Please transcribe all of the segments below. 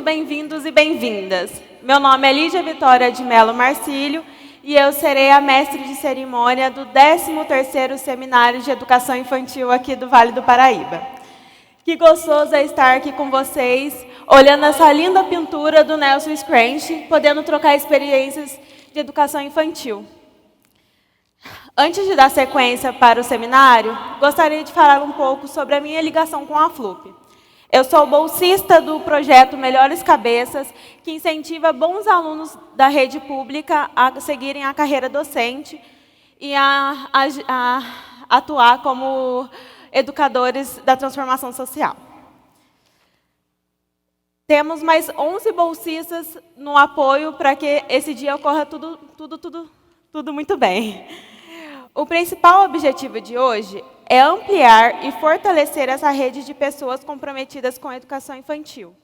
muito bem-vindos e bem-vindas. Meu nome é Lídia Vitória de Melo Marcílio e eu serei a mestre de cerimônia do 13º Seminário de Educação Infantil aqui do Vale do Paraíba. Que gostoso é estar aqui com vocês, olhando essa linda pintura do Nelson Scranch, podendo trocar experiências de educação infantil. Antes de dar sequência para o seminário, gostaria de falar um pouco sobre a minha ligação com a FLUP. Eu sou bolsista do projeto Melhores Cabeças, que incentiva bons alunos da rede pública a seguirem a carreira docente e a atuar como educadores da transformação social. Temos mais 11 bolsistas no apoio para que esse dia ocorra tudo muito bem. O principal objetivo de hoje é ampliar e fortalecer essa rede de pessoas comprometidas com a educação infantil.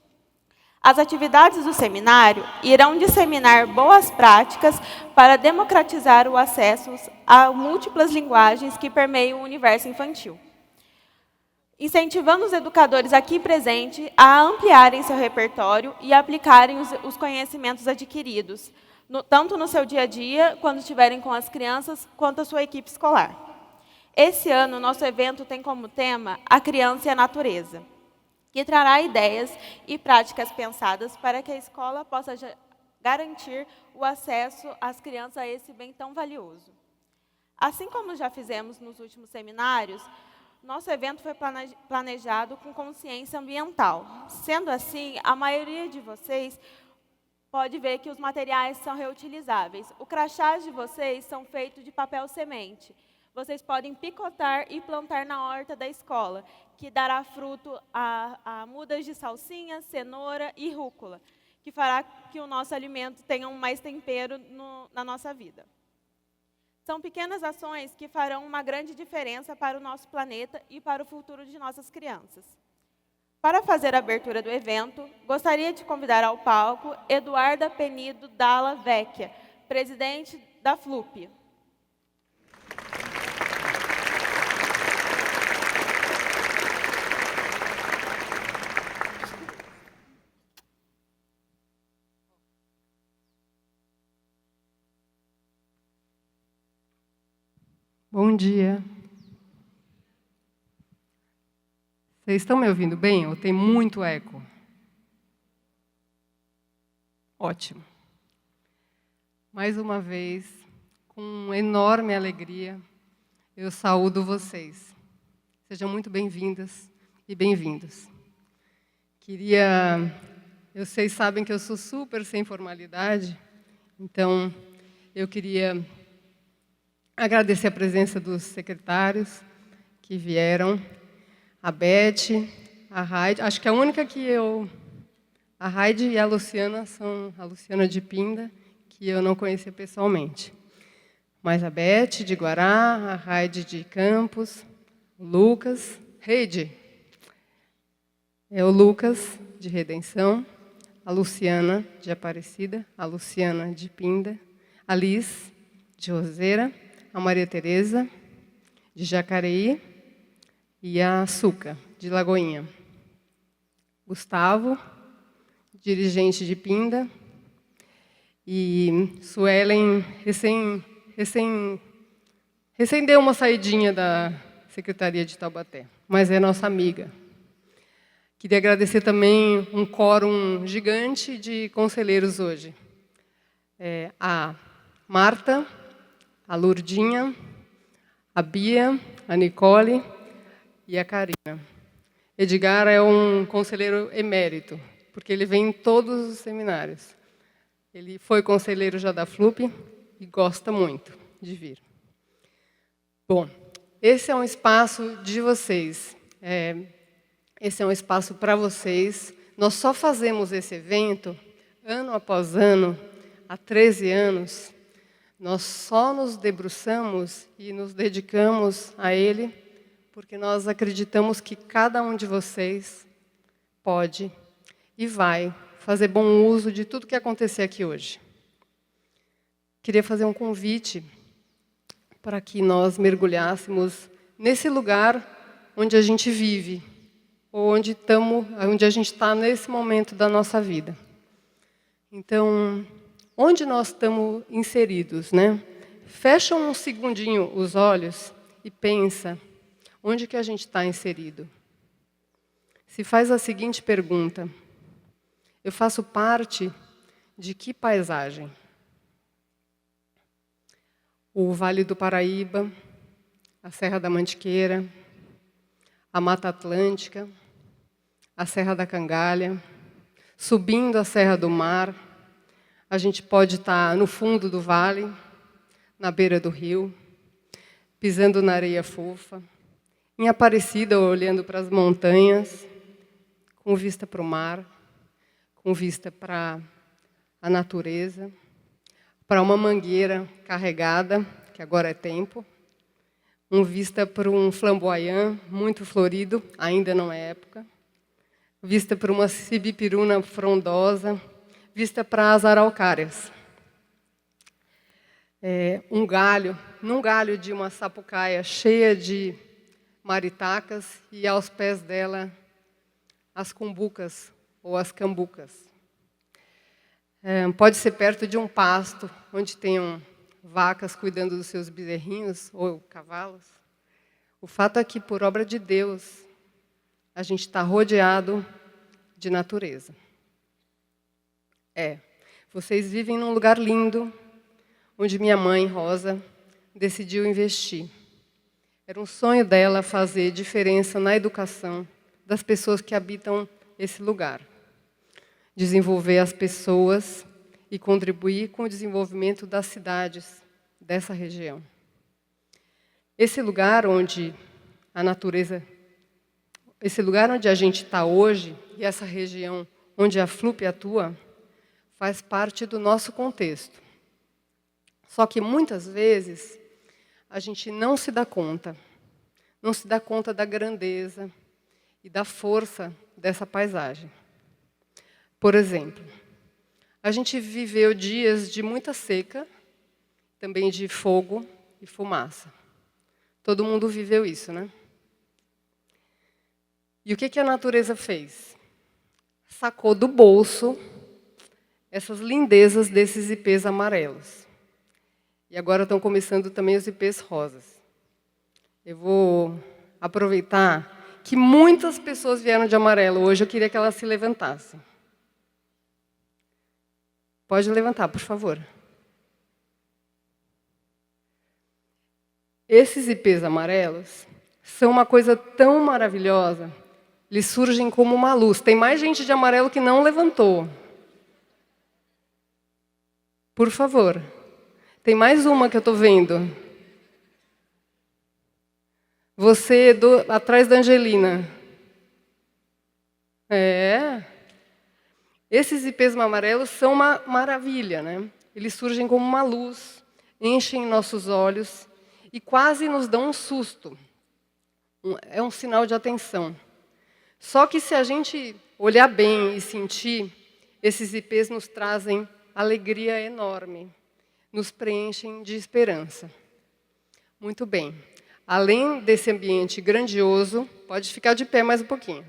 As atividades do seminário irão disseminar boas práticas para democratizar o acesso a múltiplas linguagens que permeiam o universo infantil, incentivando os educadores aqui presentes a ampliarem seu repertório e aplicarem os conhecimentos adquiridos, tanto no seu dia a dia, quando estiverem com as crianças, quanto a sua equipe escolar. Esse ano, nosso evento tem como tema a criança e a natureza, que trará ideias e práticas pensadas para que a escola possa garantir o acesso às crianças a esse bem tão valioso. Assim como já fizemos nos últimos seminários, nosso evento foi planejado com consciência ambiental. Sendo assim, a maioria de vocês pode ver que os materiais são reutilizáveis. Os crachás de vocês são feitos de papel semente. Vocês podem picotar e plantar na horta da escola, que dará fruto a mudas de salsinha, cenoura e rúcula, que fará que o nosso alimento tenha mais tempero na nossa vida. São pequenas ações que farão uma grande diferença para o nosso planeta e para o futuro de nossas crianças. Para fazer a abertura do evento, gostaria de convidar ao palco Eduarda Penido Dalla Vecchia, presidente da FLUP. Bom dia. Vocês estão me ouvindo bem ou tem muito eco? Ótimo. Mais uma vez, com enorme alegria, eu saúdo vocês. Sejam muito bem-vindas e bem-vindos. Vocês sabem que eu sou super sem formalidade, então eu queria agradecer a presença dos secretários que vieram, a Beth, a Raide, acho que a única a Raide e a Luciana são a Luciana de Pinda, que eu não conhecia pessoalmente. Mas a Beth de Guará, a Raide de Campos, o Lucas, Reide, é o Lucas de Redenção, a Luciana de Aparecida, a Luciana de Pinda, a Liz de Roseira, a Maria Tereza de Jacareí e a Suca de Lagoinha. Gustavo, dirigente de Pinda, e Suelen recém deu uma saidinha da Secretaria de Taubaté, mas é nossa amiga. Queria agradecer também um quórum gigante de conselheiros hoje. A Marta, a Lourdinha, a Bia, a Nicole e a Karina. Edgar é um conselheiro emérito, porque ele vem em todos os seminários. Ele foi conselheiro já da FLUP e gosta muito de vir. Bom, esse é um espaço de vocês. Esse é um espaço para vocês. Nós só fazemos esse evento ano após ano, há 13 anos. Nós só nos debruçamos e nos dedicamos a ele porque nós acreditamos que cada um de vocês pode e vai fazer bom uso de tudo que acontecer aqui hoje. Queria fazer um convite para que nós mergulhássemos nesse lugar onde a gente vive, ou onde a gente está nesse momento da nossa vida. Então, onde nós estamos inseridos, né? Fecha um segundinho os olhos e pensa, onde que a gente está inserido? Se faz a seguinte pergunta: eu faço parte de que paisagem? O Vale do Paraíba, a Serra da Mantiqueira, a Mata Atlântica, a Serra da Cangalha, subindo a Serra do Mar. A gente pode estar no fundo do vale, na beira do rio, pisando na areia fofa, em Aparecida, olhando para as montanhas, com vista para o mar, com vista para a natureza, para uma mangueira carregada, que agora é tempo, com vista para um flamboyant muito florido, ainda não é época, vista para uma sibipiruna frondosa, vista para as araucárias. Num galho de uma sapucaia cheia de maritacas e aos pés dela as cumbucas ou as cambucas. Pode ser perto de um pasto onde tenham vacas cuidando dos seus bezerrinhos ou cavalos. O fato é que, por obra de Deus, a gente está rodeado de natureza. Vocês vivem num lugar lindo, onde minha mãe, Rosa, decidiu investir. Era um sonho dela fazer diferença na educação das pessoas que habitam esse lugar. Desenvolver as pessoas e contribuir com o desenvolvimento das cidades dessa região. Esse lugar onde a natureza, esse lugar onde a gente está hoje, e essa região onde a FLUP atua, faz parte do nosso contexto. Só que, muitas vezes, a gente não se dá conta da grandeza e da força dessa paisagem. Por exemplo, a gente viveu dias de muita seca, também de fogo e fumaça. Todo mundo viveu isso, né? E o que a natureza fez? Sacou do bolso essas lindezas desses ipês amarelos. E agora estão começando também os ipês rosas. Eu vou aproveitar que muitas pessoas vieram de amarelo hoje, eu queria que elas se levantassem. Pode levantar, por favor. Esses ipês amarelos são uma coisa tão maravilhosa, eles surgem como uma luz. Tem mais gente de amarelo que não levantou. Por favor. Tem mais uma que eu estou vendo. Você atrás da Angelina. Esses ipês amarelos são uma maravilha, né? Eles surgem como uma luz, enchem nossos olhos e quase nos dão um susto. É um sinal de atenção. Só que se a gente olhar bem e sentir, esses ipês nos trazem alegria enorme, nos preenchem de esperança. Muito bem. Além desse ambiente grandioso, pode ficar de pé mais um pouquinho.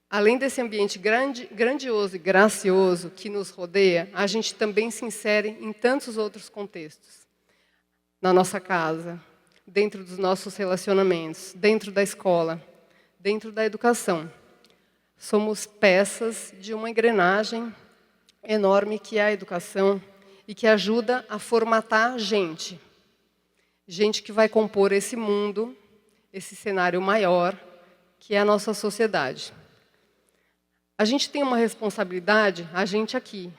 Além desse ambiente grandioso e gracioso que nos rodeia, a gente também se insere em tantos outros contextos. Na nossa casa, dentro dos nossos relacionamentos, dentro da escola, dentro da educação. Somos peças de uma engrenagem enorme que é a educação e que ajuda a formatar gente. Gente que vai compor esse mundo, esse cenário maior, que é a nossa sociedade. A gente tem uma responsabilidade, a gente aqui,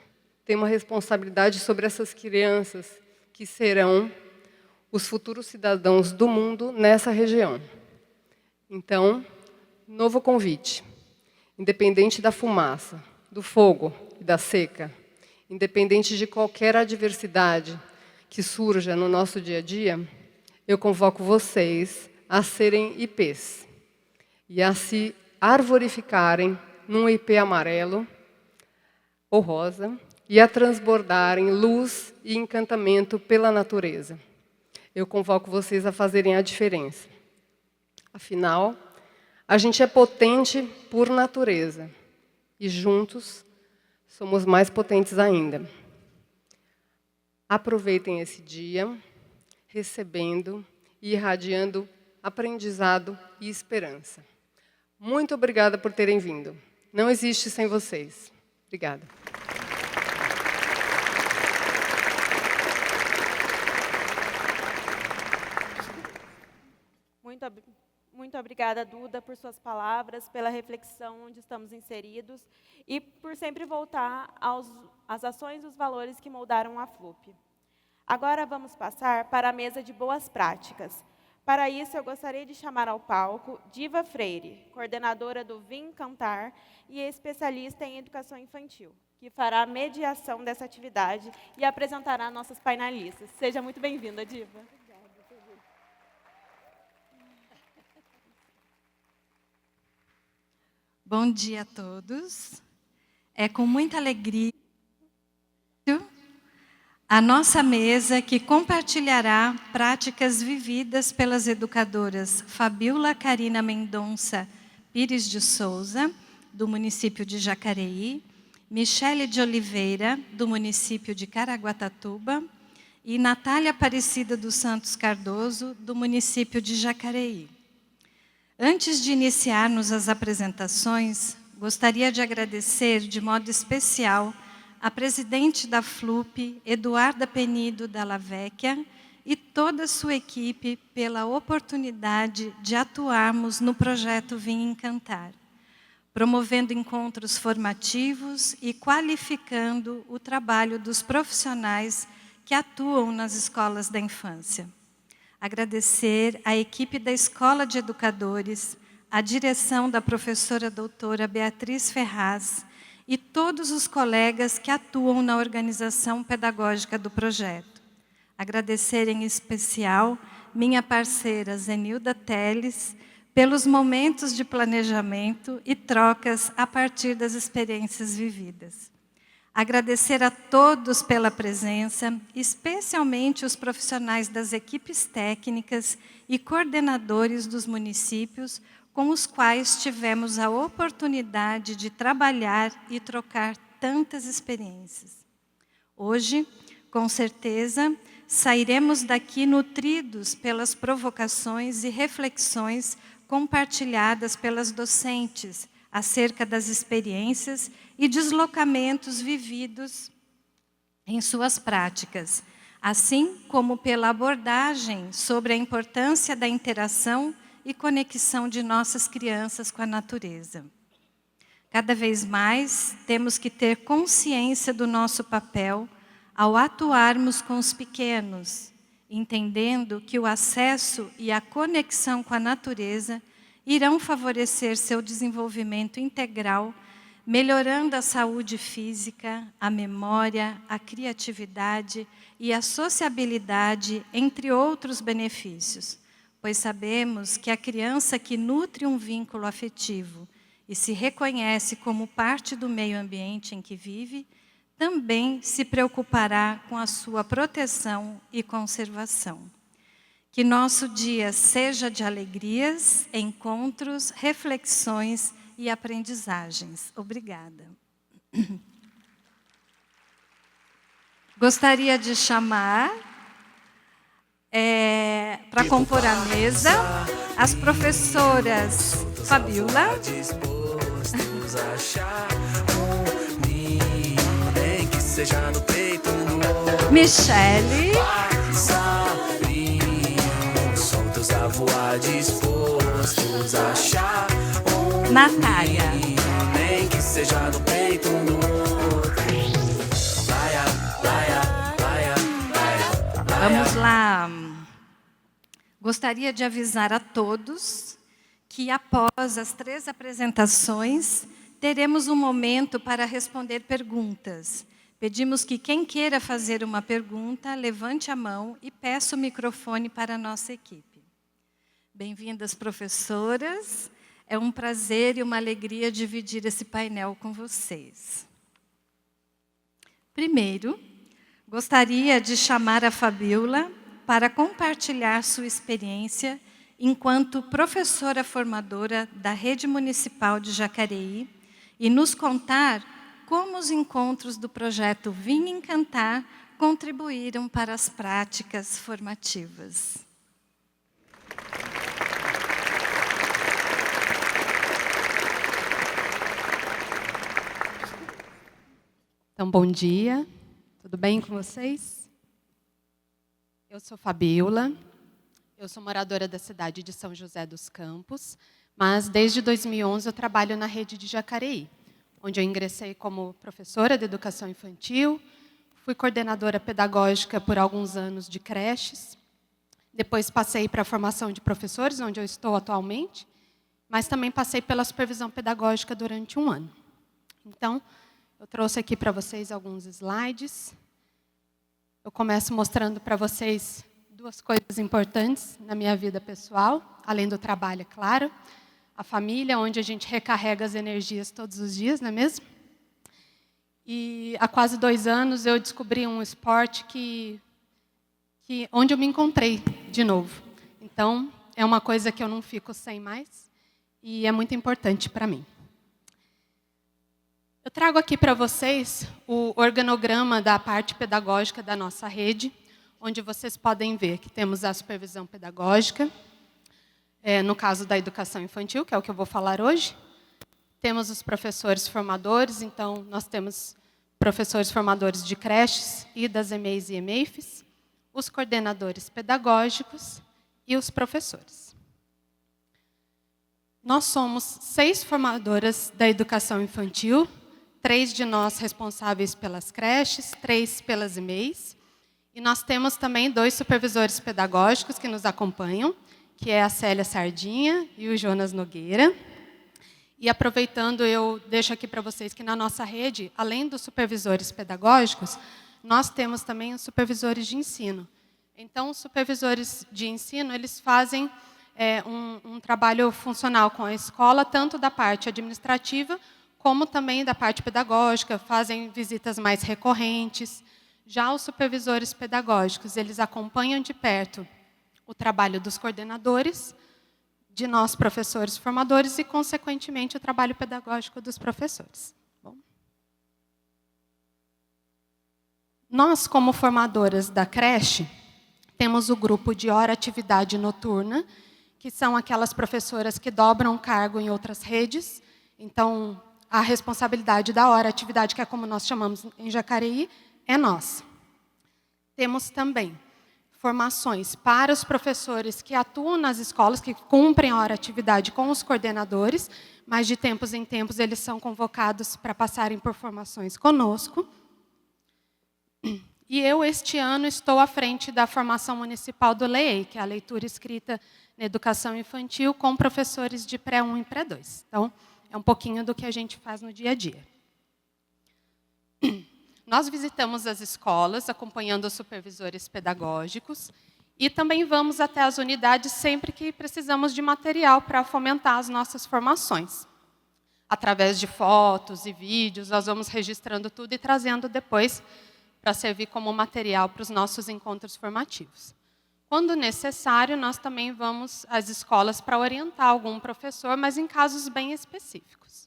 tem uma responsabilidade sobre essas crianças que serão os futuros cidadãos do mundo nessa região. Então, novo convite. Independente da fumaça, do fogo e da seca, independente de qualquer adversidade que surja no nosso dia a dia, eu convoco vocês a serem ipês e a se arborificarem num ipê amarelo ou rosa e a transbordarem luz e encantamento pela natureza. Eu convoco vocês a fazerem a diferença. Afinal, A gente é potente por natureza e juntos somos mais potentes ainda. Aproveitem esse dia, recebendo e irradiando aprendizado e esperança. Muito obrigada por terem vindo. Não existe sem vocês. Obrigada. Muito obrigada, Duda, por suas palavras, pela reflexão onde estamos inseridos e por sempre voltar às ações e os valores que moldaram a FLUP. Agora vamos passar para a mesa de boas práticas. Para isso, eu gostaria de chamar ao palco Diva Freire, coordenadora do Vim Cantar e especialista em educação infantil, que fará a mediação dessa atividade e apresentará nossas painelistas. Seja muito bem-vinda, Diva. Bom dia a todos. É com muita alegria a nossa mesa que compartilhará práticas vividas pelas educadoras Fabiola Carina Mendonça Pires de Souza, do município de Jacareí, Michele de Oliveira, do município de Caraguatatuba, e Natália Aparecida dos Santos Cardoso, do município de Jacareí. Antes de iniciarmos as apresentações, gostaria de agradecer de modo especial a presidente da FLUP, Eduarda Penido Dalla Vecchia, e toda a sua equipe pela oportunidade de atuarmos no projeto Vim Encantar, promovendo encontros formativos e qualificando o trabalho dos profissionais que atuam nas escolas da infância. Agradecer à equipe da Escola de Educadores, a direção da professora doutora Beatriz Ferraz e todos os colegas que atuam na organização pedagógica do projeto. Agradecer em especial minha parceira Zenilda Teles pelos momentos de planejamento e trocas a partir das experiências vividas. Agradecer a todos pela presença, especialmente os profissionais das equipes técnicas e coordenadores dos municípios com os quais tivemos a oportunidade de trabalhar e trocar tantas experiências. Hoje, com certeza, sairemos daqui nutridos pelas provocações e reflexões compartilhadas pelas docentes acerca das experiências e deslocamentos vividos em suas práticas, assim como pela abordagem sobre a importância da interação e conexão de nossas crianças com a natureza. Cada vez mais temos que ter consciência do nosso papel ao atuarmos com os pequenos, entendendo que o acesso e a conexão com a natureza irão favorecer seu desenvolvimento integral, melhorando a saúde física, a memória, a criatividade e a sociabilidade, entre outros benefícios, pois sabemos que a criança que nutre um vínculo afetivo e se reconhece como parte do meio ambiente em que vive, também se preocupará com a sua proteção e conservação. Que nosso dia seja de alegrias, encontros, reflexões e aprendizagens. Obrigada. Gostaria de chamar, para compor a mesa, as professoras Fabiola, Michele, Natália. Nem que seja no peito do outro. Vamos lá. Gostaria de avisar a todos que após as 3 apresentações, teremos um momento para responder perguntas. Pedimos que quem queira fazer uma pergunta, levante a mão e peça o microfone para a nossa equipe. Bem-vindas, professoras. É um prazer e uma alegria dividir esse painel com vocês. Primeiro, gostaria de chamar a Fabiola para compartilhar sua experiência enquanto professora formadora da Rede Municipal de Jacareí e nos contar como os encontros do projeto Vim Encantar contribuíram para as práticas formativas. Então, bom dia, tudo bem com vocês? Eu sou Fabíola, eu sou moradora da cidade de São José dos Campos, mas desde 2011 eu trabalho na rede de Jacareí, onde eu ingressei como professora de educação infantil, fui coordenadora pedagógica por alguns anos de creches, depois passei para a formação de professores, onde eu estou atualmente, mas também passei pela supervisão pedagógica durante um ano. Então, eu trouxe aqui para vocês alguns slides. Eu começo mostrando para vocês duas coisas importantes na minha vida pessoal, além do trabalho, é claro. A família, onde a gente recarrega as energias todos os dias, não é mesmo? E há quase 2 anos eu descobri um esporte onde eu me encontrei de novo. Então, é uma coisa que eu não fico sem mais e é muito importante para mim. Eu trago aqui para vocês o organograma da parte pedagógica da nossa rede, onde vocês podem ver que temos a supervisão pedagógica, no caso da educação infantil, que é o que eu vou falar hoje. Temos os professores formadores, então nós temos professores formadores de creches e das EMEIs e EMEIFs, os coordenadores pedagógicos e os professores. Nós somos 6 formadoras da educação infantil, 3 de nós responsáveis pelas creches, 3 pelas EMEIs. E nós temos também 2 supervisores pedagógicos que nos acompanham, que é a Célia Sardinha e o Jonas Nogueira. E aproveitando, eu deixo aqui para vocês que na nossa rede, além dos supervisores pedagógicos, nós temos também os supervisores de ensino. Então, os supervisores de ensino, eles fazem um trabalho funcional com a escola, tanto da parte administrativa, como também da parte pedagógica, fazem visitas mais recorrentes. Já os supervisores pedagógicos, eles acompanham de perto o trabalho dos coordenadores, de nós, professores formadores, e, consequentemente, o trabalho pedagógico dos professores. Bom. Nós, como formadoras da creche, temos o grupo de hora atividade noturna, que são aquelas professoras que dobram cargo em outras redes. Então, a responsabilidade da hora atividade, que é como nós chamamos em Jacareí, é nossa. Temos também formações para os professores que atuam nas escolas, que cumprem a hora atividade com os coordenadores, mas de tempos em tempos eles são convocados para passarem por formações conosco. E eu, este ano, estou à frente da formação municipal do LEEI, que é a leitura escrita na educação infantil, com professores de pré-1 e pré-2. Então, é um pouquinho do que a gente faz no dia a dia. Nós visitamos as escolas, acompanhando os supervisores pedagógicos, e também vamos até as unidades sempre que precisamos de material para fomentar as nossas formações. Através de fotos e vídeos, nós vamos registrando tudo e trazendo depois para servir como material para os nossos encontros formativos. Quando necessário, nós também vamos às escolas para orientar algum professor, mas em casos bem específicos.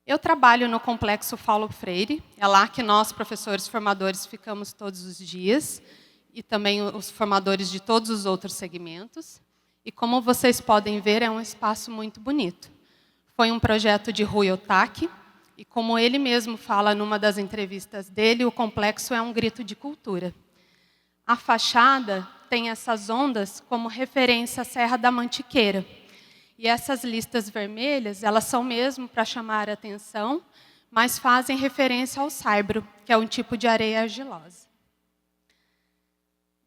Eu trabalho no Complexo Paulo Freire, é lá que nós, professores formadores, ficamos todos os dias, e também os formadores de todos os outros segmentos. E como vocês podem ver, é um espaço muito bonito. Foi um projeto de Rui Otaki, e como ele mesmo fala numa das entrevistas dele, o complexo é um grito de cultura. A fachada tem essas ondas como referência à Serra da Mantiqueira. E essas listas vermelhas, elas são mesmo para chamar a atenção, mas fazem referência ao saibro, que é um tipo de areia argilosa.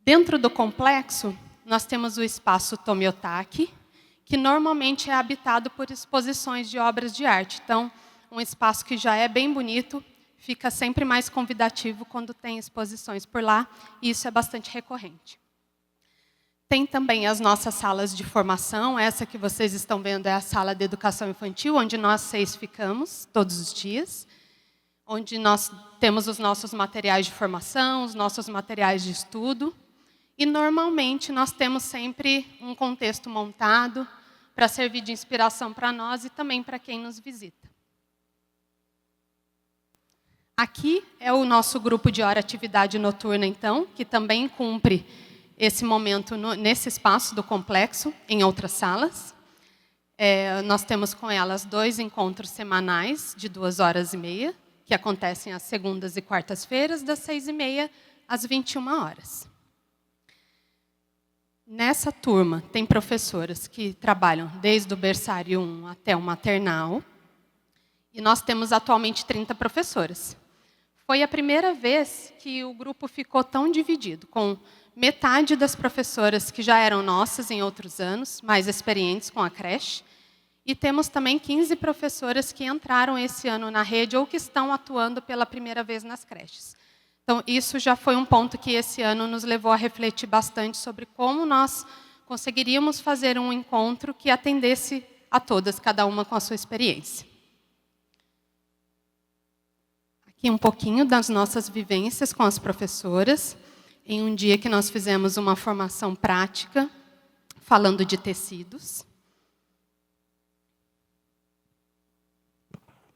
Dentro do complexo, nós temos o espaço Tomiotaki, que normalmente é habitado por exposições de obras de arte. Então, um espaço que já é bem bonito, fica sempre mais convidativo quando tem exposições por lá, e isso é bastante recorrente. Tem também as nossas salas de formação, essa que vocês estão vendo é a sala de educação infantil, onde nós 6 ficamos todos os dias, onde nós temos os nossos materiais de formação, os nossos materiais de estudo, E, normalmente, nós temos sempre um contexto montado para servir de inspiração para nós e também para quem nos visita. Aqui é o nosso grupo de hora atividade noturna, então, que também cumpre esse momento nesse espaço do complexo, em outras salas. Nós temos com elas 2 encontros semanais de 2h30, que acontecem às segundas e quartas-feiras, das 6h30 às 21h. Nessa turma, tem professoras que trabalham desde o berçário 1 até o maternal, e nós temos atualmente 30 professoras. Foi a primeira vez que o grupo ficou tão dividido, com metade das professoras que já eram nossas em outros anos, mais experientes com a creche, e temos também 15 professoras que entraram esse ano na rede ou que estão atuando pela primeira vez nas creches. Então, isso já foi um ponto que esse ano nos levou a refletir bastante sobre como nós conseguiríamos fazer um encontro que atendesse a todas, cada uma com a sua experiência. Aqui um pouquinho das nossas vivências com as professoras, em um dia que nós fizemos uma formação prática, falando de tecidos.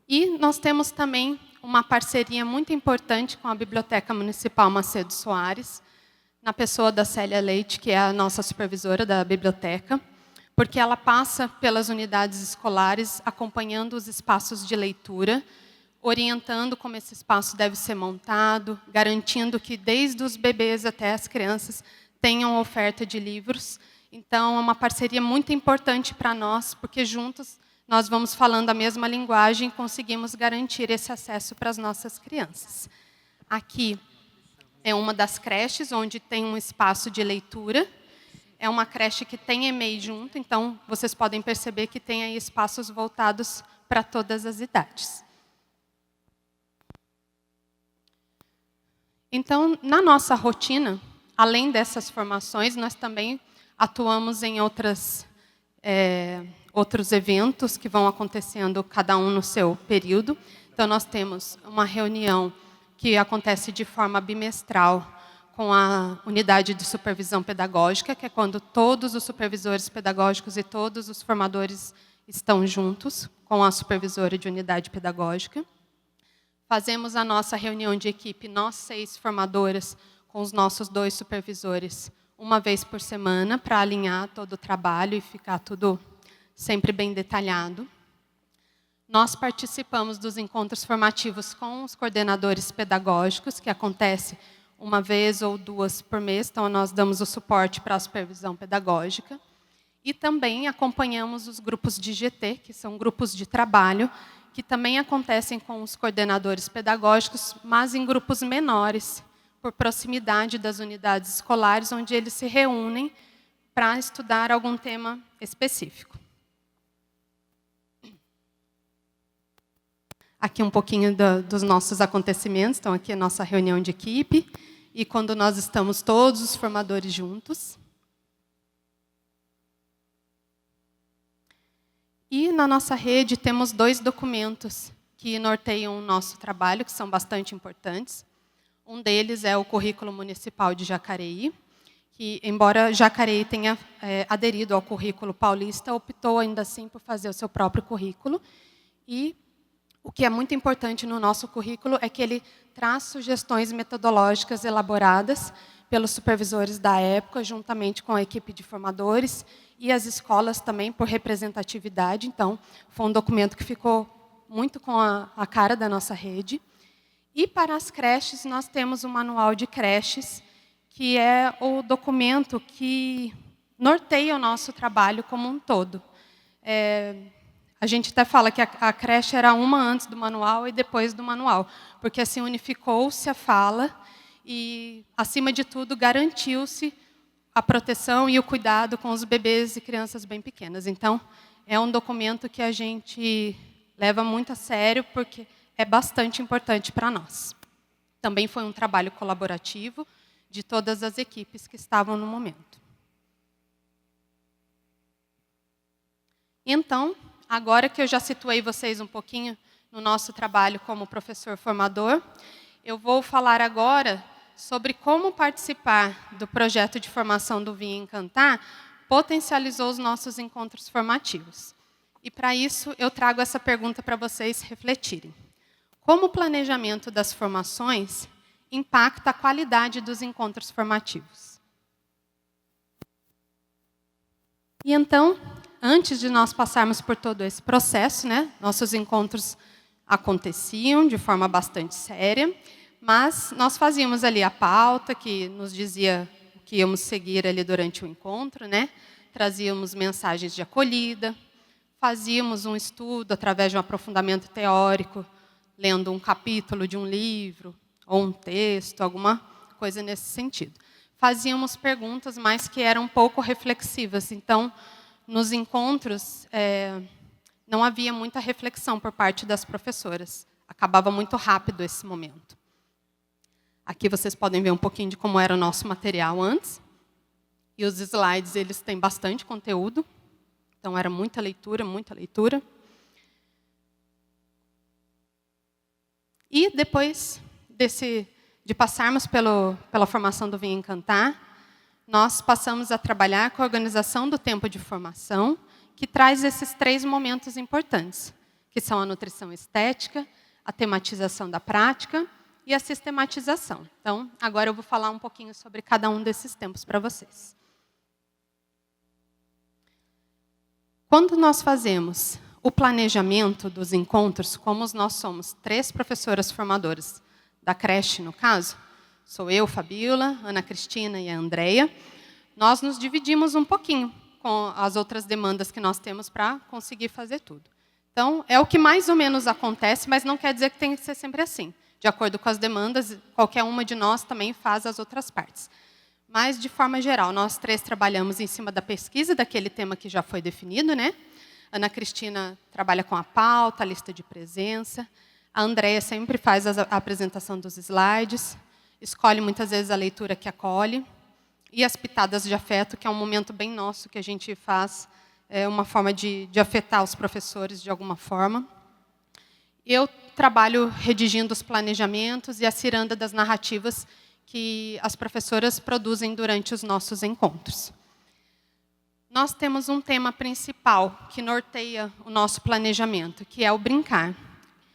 E nós temos também uma parceria muito importante com a Biblioteca Municipal Macedo Soares, na pessoa da Célia Leite, que é a nossa supervisora da biblioteca, porque ela passa pelas unidades escolares, acompanhando os espaços de leitura, orientando como esse espaço deve ser montado, garantindo que desde os bebês até as crianças tenham oferta de livros. Então, é uma parceria muito importante para nós, porque juntos nós vamos falando a mesma linguagem e conseguimos garantir esse acesso para as nossas crianças. Aqui é uma das creches, onde tem um espaço de leitura. É uma creche que tem EMEI junto, então vocês podem perceber que tem aí espaços voltados para todas as idades. Então, na nossa rotina, além dessas formações, nós também atuamos em outros eventos que vão acontecendo, cada um no seu período. Então, nós temos uma reunião que acontece de forma bimestral com a unidade de supervisão pedagógica, que é quando todos os supervisores pedagógicos e todos os formadores estão juntos com a supervisora de unidade pedagógica. Fazemos a nossa reunião de equipe, nós 6 formadoras, com os nossos 2 supervisores, uma vez por semana, para alinhar todo o trabalho e ficar tudo sempre bem detalhado. Nós participamos dos encontros formativos com os coordenadores pedagógicos, que acontece uma vez ou 2 por mês, então nós damos o suporte para a supervisão pedagógica. E também acompanhamos os grupos de GT, que são grupos de trabalho, que também acontecem com os coordenadores pedagógicos, mas em grupos menores, por proximidade das unidades escolares, onde eles se reúnem para estudar algum tema específico. Aqui um pouquinho dos nossos acontecimentos. Então, aqui é a nossa reunião de equipe, e quando nós estamos todos os formadores juntos. E na nossa rede temos 2 documentos que norteiam o nosso trabalho, que são bastante importantes. Um deles é o Currículo Municipal de Jacareí, que, embora Jacareí tenha aderido ao currículo paulista, optou ainda assim por fazer o seu próprio currículo. E o que é muito importante no nosso currículo é que ele traz sugestões metodológicas elaboradas pelos supervisores da época, juntamente com a equipe de formadores e as escolas também, por representatividade. Então, foi um documento que ficou muito com a cara da nossa rede. E para as creches, nós temos o Manual de Creches, que é o documento que norteia o nosso trabalho como um todo. A gente até fala que a creche era uma antes do manual e depois do manual, porque assim unificou-se a fala e, acima de tudo, garantiu-se a proteção e o cuidado com os bebês e crianças bem pequenas. Então, é um documento que a gente leva muito a sério, porque é bastante importante para nós. Também foi um trabalho colaborativo de todas as equipes que estavam no momento. Então, agora que eu já situei vocês um pouquinho no nosso trabalho como professor formador, eu vou falar agora sobre como participar do projeto de formação do Vinha Encantar potencializou os nossos encontros formativos. E, para isso, eu trago essa pergunta para vocês refletirem. Como o planejamento das formações impacta a qualidade dos encontros formativos? E, então, antes de nós passarmos por todo esse processo, né, nossos encontros aconteciam de forma bastante séria, mas nós fazíamos ali a pauta que nos dizia o que íamos seguir ali durante o encontro, né? Trazíamos mensagens de acolhida, fazíamos um estudo através de um aprofundamento teórico, lendo um capítulo de um livro, ou um texto, alguma coisa nesse sentido. Fazíamos perguntas, mas que eram um pouco reflexivas. Então, nos encontros, não havia muita reflexão por parte das professoras. Acabava muito rápido esse momento. Aqui vocês podem ver um pouquinho de como era o nosso material antes. E os slides, eles têm bastante conteúdo. Então, era muita leitura, muita leitura. E depois de passarmos pela formação do Vinha Encantar, nós passamos a trabalhar com a organização do tempo de formação, que traz esses 3 momentos importantes, que são a nutrição estética, a tematização da prática e a sistematização. Então, agora eu vou falar um pouquinho sobre cada um desses tempos para vocês. Quando nós fazemos o planejamento dos encontros, como nós somos 3 professoras formadoras da creche, no caso, sou eu, Fabíola, Ana Cristina e a Andréia, nós nos dividimos um pouquinho com as outras demandas que nós temos para conseguir fazer tudo. Então, é o que mais ou menos acontece, mas não quer dizer que tem que ser sempre assim. De acordo com as demandas, qualquer uma de nós também faz as outras partes. Mas, de forma geral, nós 3 trabalhamos em cima da pesquisa daquele tema que já foi definido, né? Ana Cristina trabalha com a pauta, a lista de presença. A Andréia sempre faz a apresentação dos slides, escolhe muitas vezes a leitura que acolhe. E as pitadas de afeto, que é um momento bem nosso, que a gente faz uma forma de afetar os professores de alguma forma. Eu trabalho redigindo os planejamentos e a ciranda das narrativas que as professoras produzem durante os nossos encontros. Nós temos um tema principal que norteia o nosso planejamento, que é o brincar.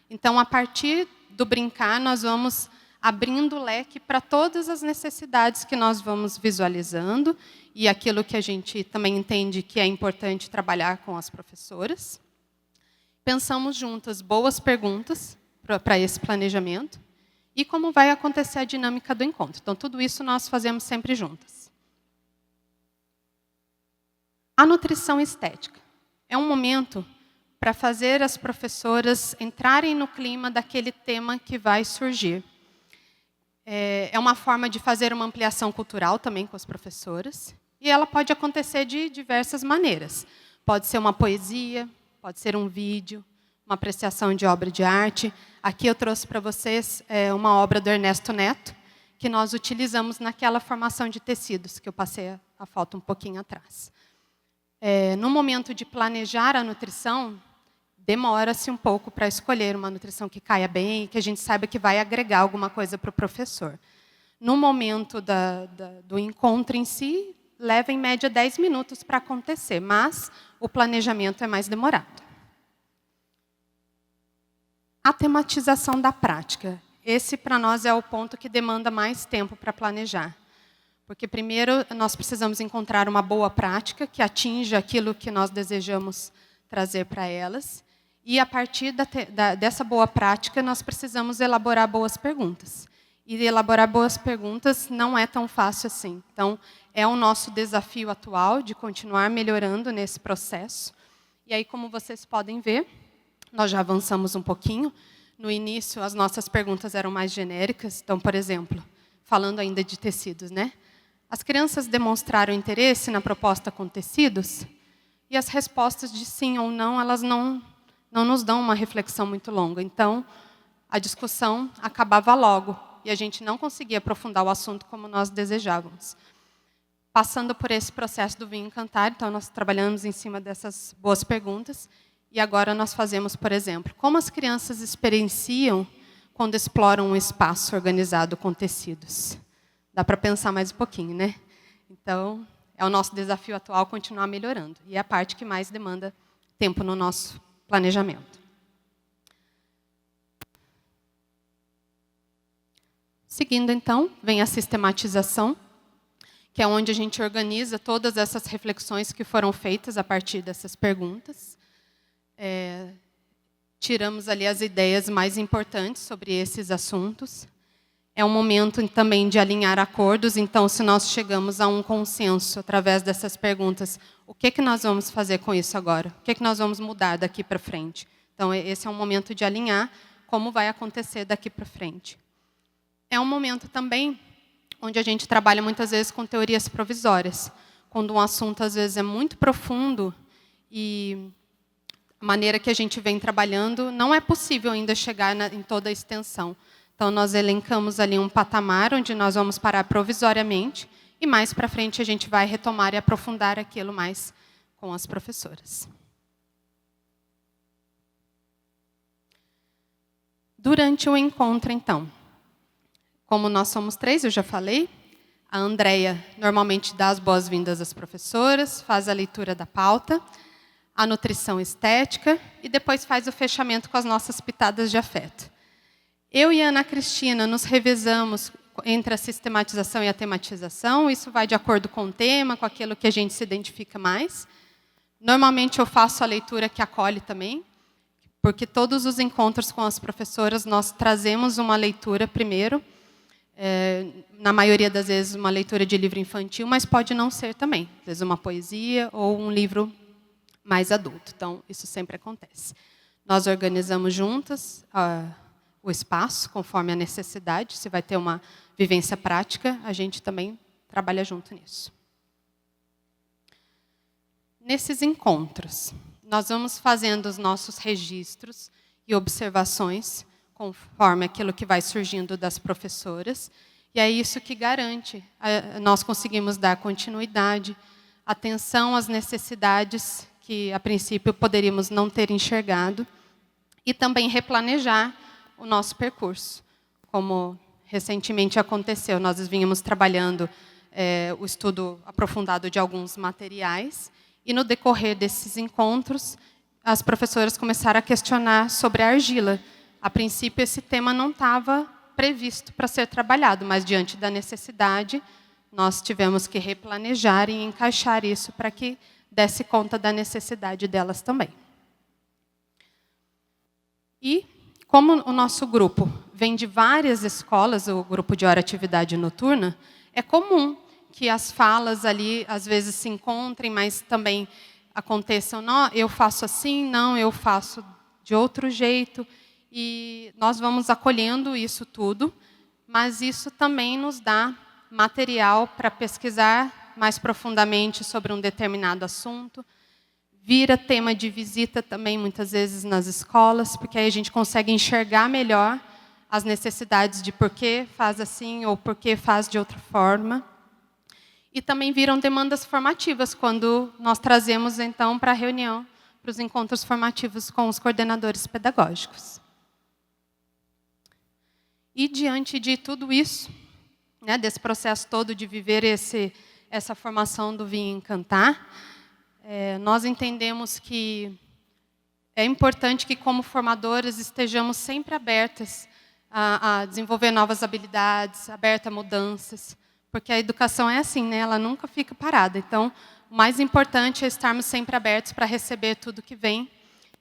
Então, a partir do brincar, nós vamos abrindo o leque para todas as necessidades que nós vamos visualizando e aquilo que a gente também entende que é importante trabalhar com as professoras. Pensamos juntas boas perguntas para esse planejamento e como vai acontecer a dinâmica do encontro. Então, tudo isso nós fazemos sempre juntas. A nutrição estética é um momento para fazer as professoras entrarem no clima daquele tema que vai surgir. É uma forma de fazer uma ampliação cultural também com as professoras. E ela pode acontecer de diversas maneiras. Pode ser uma poesia, pode ser um vídeo, uma apreciação de obra de arte. Aqui eu trouxe para vocês uma obra do Ernesto Neto, que nós utilizamos naquela formação de tecidos, que eu passei a foto um pouquinho atrás. No momento de planejar a nutrição, demora-se um pouco para escolher uma nutrição que caia bem e que a gente saiba que vai agregar alguma coisa para o professor. No momento do encontro em si, leva em média 10 minutos para acontecer, mas o planejamento é mais demorado. A tematização da prática. Esse, para nós, é o ponto que demanda mais tempo para planejar. Porque, primeiro, nós precisamos encontrar uma boa prática que atinja aquilo que nós desejamos trazer para elas. E, a partir dessa boa prática, nós precisamos elaborar boas perguntas. E elaborar boas perguntas não é tão fácil assim. Então, é o nosso desafio atual de continuar melhorando nesse processo. E aí, como vocês podem ver, nós já avançamos um pouquinho. No início, as nossas perguntas eram mais genéricas. Então, por exemplo, falando ainda de tecidos, né? As crianças demonstraram interesse na proposta com tecidos? E as respostas de sim ou não, elas não nos dão uma reflexão muito longa. Então, a discussão acabava logo e a gente não conseguia aprofundar o assunto como nós desejávamos. Passando por esse processo do Vinha Encantar, então nós trabalhamos em cima dessas boas perguntas e agora nós fazemos, por exemplo, como as crianças experienciam quando exploram um espaço organizado com tecidos. dá para pensar mais um pouquinho, né? Então, é o nosso desafio atual continuar melhorando. E é a parte que mais demanda tempo no nosso planejamento. Seguindo, então, vem a sistematização, que é onde a gente organiza todas essas reflexões que foram feitas a partir dessas perguntas. Tiramos ali as ideias mais importantes sobre esses assuntos. É um momento também de alinhar acordos, então, se nós chegamos a um consenso através dessas perguntas, o que nós vamos fazer com isso agora? O que nós vamos mudar daqui para frente? Então, esse é um momento de alinhar como vai acontecer daqui para frente. É um momento também onde a gente trabalha muitas vezes com teorias provisórias, quando um assunto, às vezes, é muito profundo e a maneira que a gente vem trabalhando, não é possível ainda chegar em toda a extensão. Então, nós elencamos ali um patamar onde nós vamos parar provisoriamente e mais para frente a gente vai retomar e aprofundar aquilo mais com as professoras. Durante o encontro, então, como nós somos 3, eu já falei, a Andréia normalmente dá as boas-vindas às professoras, faz a leitura da pauta, a nutrição estética e depois faz o fechamento com as nossas pitadas de afeto. Eu e a Ana Cristina nos revezamos entre a sistematização e a tematização, isso vai de acordo com o tema, com aquilo que a gente se identifica mais. Normalmente eu faço a leitura que acolhe também, porque todos os encontros com as professoras nós trazemos uma leitura primeiro, na maioria das vezes uma leitura de livro infantil, mas pode não ser também, às vezes uma poesia ou um livro mais adulto. Então, isso sempre acontece. Nós organizamos juntas o espaço, conforme a necessidade. Se vai ter uma vivência prática, a gente também trabalha junto nisso. Nesses encontros, nós vamos fazendo os nossos registros e observações, conforme aquilo que vai surgindo das professoras, e é isso que garante, nós conseguimos dar continuidade, atenção às necessidades que, a princípio, poderíamos não ter enxergado, e também replanejar o nosso percurso. Como recentemente aconteceu, nós vínhamos trabalhando o estudo aprofundado de alguns materiais, e no decorrer desses encontros, as professoras começaram a questionar sobre a argila. A princípio, esse tema não estava previsto para ser trabalhado, mas, diante da necessidade, nós tivemos que replanejar e encaixar isso para que desse conta da necessidade delas também. E, como o nosso grupo vem de várias escolas, o grupo de hora atividade noturna, é comum que as falas ali, às vezes, se encontrem, mas também aconteçam, não, eu faço assim, não, eu faço de outro jeito. E nós vamos acolhendo isso tudo, mas isso também nos dá material para pesquisar mais profundamente sobre um determinado assunto. Vira tema de visita também, muitas vezes, nas escolas, porque aí a gente consegue enxergar melhor as necessidades de por que faz assim ou por que faz de outra forma. E também viram demandas formativas, quando nós trazemos, então, para a reunião, para os encontros formativos com os coordenadores pedagógicos. E, diante de tudo isso, né, desse processo todo de viver essa formação do Vim Encantar, nós entendemos que é importante que, como formadoras, estejamos sempre abertas a desenvolver novas habilidades, abertas a mudanças, porque a educação é assim, né, ela nunca fica parada. Então, o mais importante é estarmos sempre abertos para receber tudo que vem,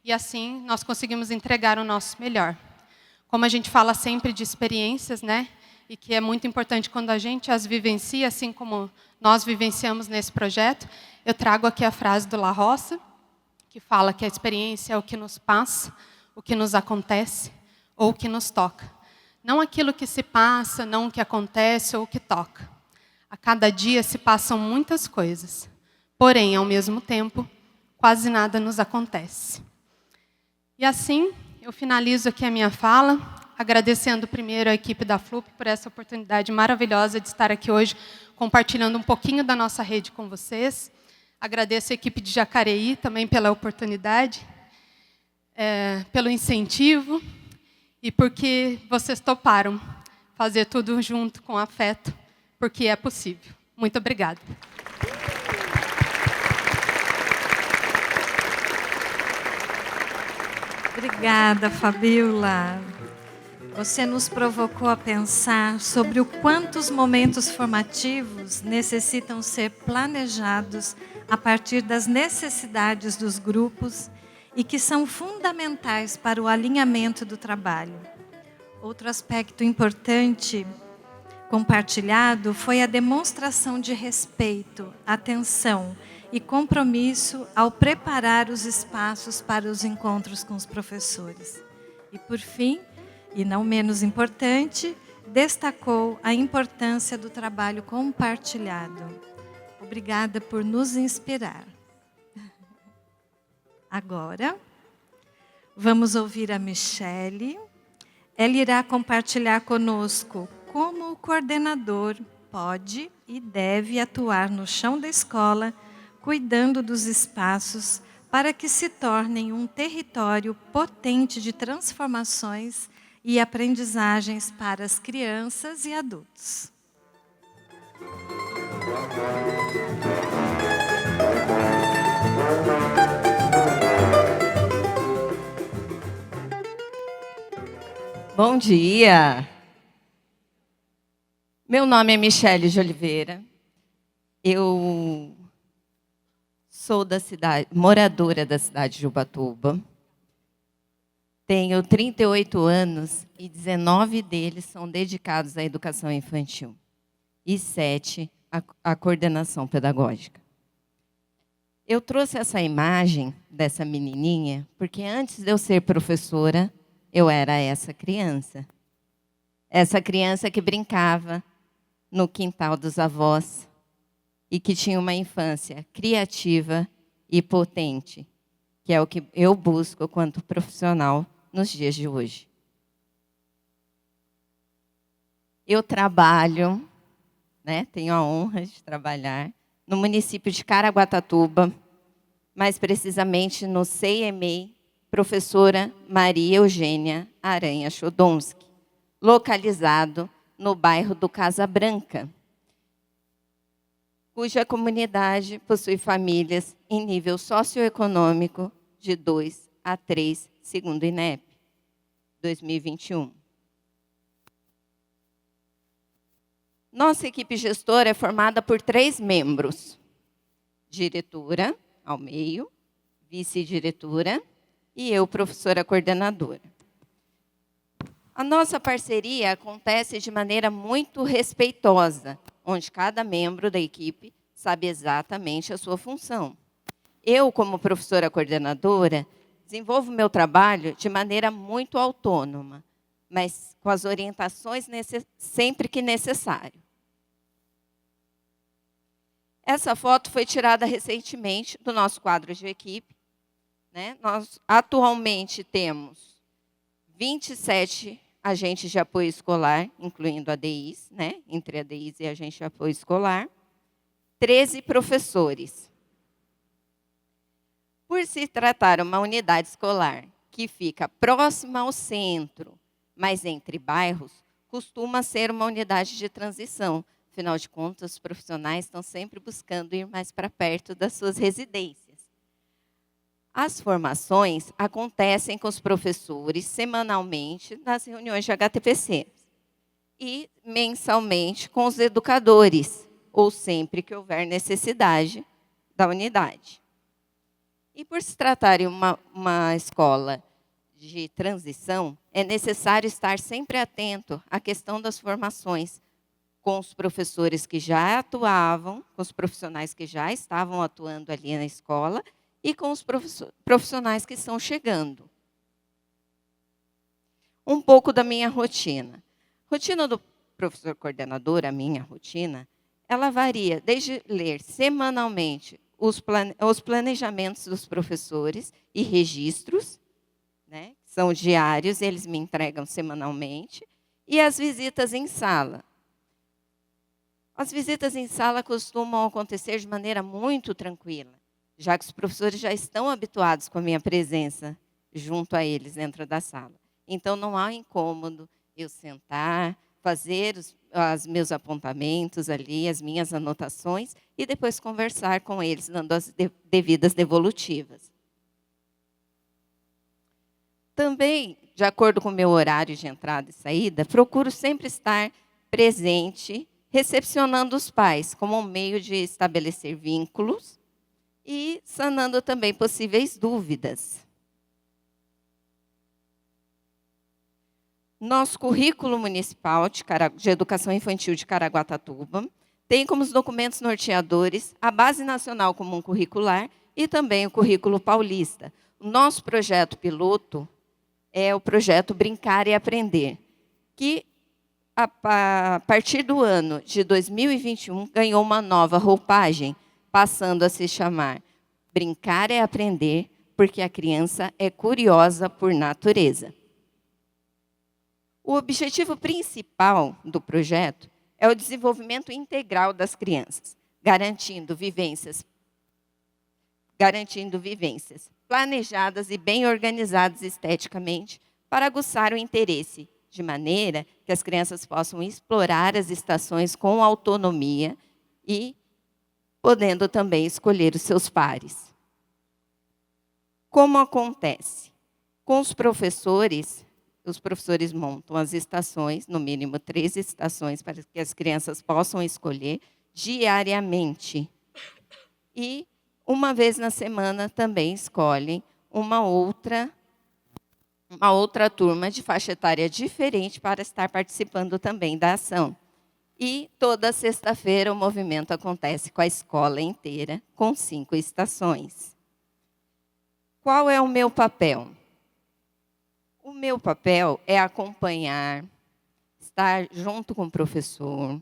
e assim nós conseguimos entregar o nosso melhor. Como a gente fala sempre de experiências, né? E que é muito importante quando a gente as vivencia, assim como nós vivenciamos nesse projeto, eu trago aqui a frase do La Roça, que fala que a experiência é o que nos passa, o que nos acontece ou o que nos toca. Não aquilo que se passa, não o que acontece ou o que toca. A cada dia se passam muitas coisas, porém, ao mesmo tempo, quase nada nos acontece. E assim, eu finalizo aqui a minha fala, agradecendo primeiro a equipe da FLUP por essa oportunidade maravilhosa de estar aqui hoje, compartilhando um pouquinho da nossa rede com vocês. Agradeço a equipe de Jacareí também pela oportunidade, pelo incentivo e porque vocês toparam fazer tudo junto com afeto porque é possível. Muito obrigada. Obrigada, Fabíola. Você nos provocou a pensar sobre o quanto os momentos formativos necessitam ser planejados a partir das necessidades dos grupos e que são fundamentais para o alinhamento do trabalho. Outro aspecto importante compartilhado foi a demonstração de respeito, atenção e compromisso ao preparar os espaços para os encontros com os professores. E, por fim, e não menos importante, destacou a importância do trabalho compartilhado. Obrigada por nos inspirar. Agora, vamos ouvir a Michele. Ela irá compartilhar conosco como o coordenador pode e deve atuar no chão da escola, cuidando dos espaços para que se tornem um território potente de transformações e aprendizagens para as crianças e adultos. Bom dia! Meu nome é Michele de Oliveira. Eu sou moradora da cidade de Ubatuba. Tenho 38 anos e 19 deles são dedicados à educação infantil e 7 à coordenação pedagógica. Eu trouxe essa imagem dessa menininha porque antes de eu ser professora, eu era essa criança. Essa criança que brincava no quintal dos avós e que tinha uma infância criativa e potente, que é o que eu busco quanto profissional nos dias de hoje. Eu trabalho, tenho a honra de trabalhar no município de Caraguatatuba, mais precisamente no CEMEI, Professora Maria Eugênia Aranha Chodonsky, localizado no bairro do Casa Branca, cuja comunidade possui famílias em nível socioeconômico de 2 a 3, segundo o INEP, 2021. Nossa equipe gestora é formada por 3 membros: diretora, ao meio, vice-diretora e eu, professora coordenadora. A nossa parceria acontece de maneira muito respeitosa, onde cada membro da equipe sabe exatamente a sua função. Eu, como professora coordenadora, desenvolvo meu trabalho de maneira muito autônoma, mas com as orientações sempre que necessário. Essa foto foi tirada recentemente do nosso quadro de equipe. Nós atualmente temos 27 agentes de apoio escolar, incluindo ADIs, entre ADIs e agente de apoio escolar, 13 professores. Por se tratar uma unidade escolar que fica próxima ao centro, mas entre bairros, costuma ser uma unidade de transição. Afinal de contas, os profissionais estão sempre buscando ir mais para perto das suas residências. As formações acontecem com os professores semanalmente nas reuniões de HTPC e mensalmente com os educadores, ou sempre que houver necessidade da unidade. E por se tratar de uma escola de transição, é necessário estar sempre atento à questão das formações com os professores que já atuavam, com os profissionais que já estavam atuando ali na escola, e com os profissionais que estão chegando. Um pouco da minha rotina. Rotina do professor coordenador, a minha rotina, ela varia desde ler semanalmente os planejamentos dos professores e registros, que são diários, eles me entregam semanalmente, e as visitas em sala. As visitas em sala costumam acontecer de maneira muito tranquila, já que os professores já estão habituados com a minha presença junto a eles dentro da sala. Então, não há incômodo eu sentar, fazer os meus apontamentos ali, as minhas anotações, e depois conversar com eles, dando as devidas devolutivas. Também, de acordo com o meu horário de entrada e saída, procuro sempre estar presente, recepcionando os pais, como um meio de estabelecer vínculos e sanando também possíveis dúvidas. Nosso currículo municipal de educação infantil de Caraguatatuba tem como os documentos norteadores a Base Nacional Comum Curricular e também o Currículo Paulista. O nosso projeto piloto é o projeto Brincar e Aprender, que, a partir do ano de 2021, ganhou uma nova roupagem, passando a se chamar Brincar é Aprender, porque a criança é curiosa por natureza. O objetivo principal do projeto é o desenvolvimento integral das crianças, garantindo vivências planejadas e bem organizadas esteticamente para aguçar o interesse, de maneira que as crianças possam explorar as estações com autonomia e podendo também escolher os seus pares. Como acontece? Com os professores montam as estações, no mínimo 3 estações, para que as crianças possam escolher diariamente. E, uma vez na semana, também escolhem uma outra turma de faixa etária diferente para estar participando também da ação. E, toda sexta-feira, o movimento acontece com a escola inteira, com 5 estações. Qual é o meu papel? O meu papel é acompanhar, estar junto com o professor,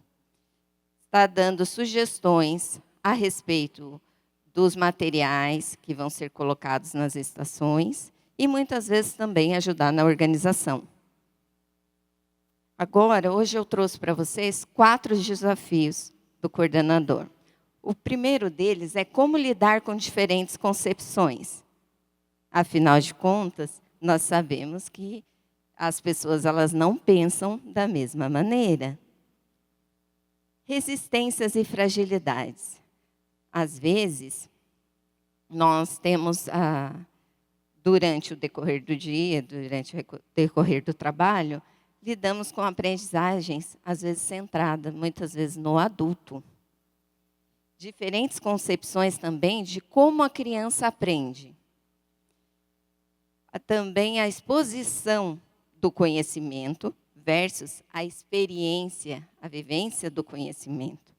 estar dando sugestões a respeito dos materiais que vão ser colocados nas estações e, muitas vezes, também ajudar na organização. Agora, hoje eu trouxe para vocês 4 desafios do coordenador. O primeiro deles é como lidar com diferentes concepções. Afinal de contas, nós sabemos que as pessoas elas não pensam da mesma maneira. Resistências e fragilidades. Às vezes, nós temos, durante o decorrer do dia, durante o decorrer do trabalho, lidamos com aprendizagens, às vezes centradas, muitas vezes no adulto. Diferentes concepções também de como a criança aprende. Também a exposição do conhecimento versus a experiência, a vivência do conhecimento.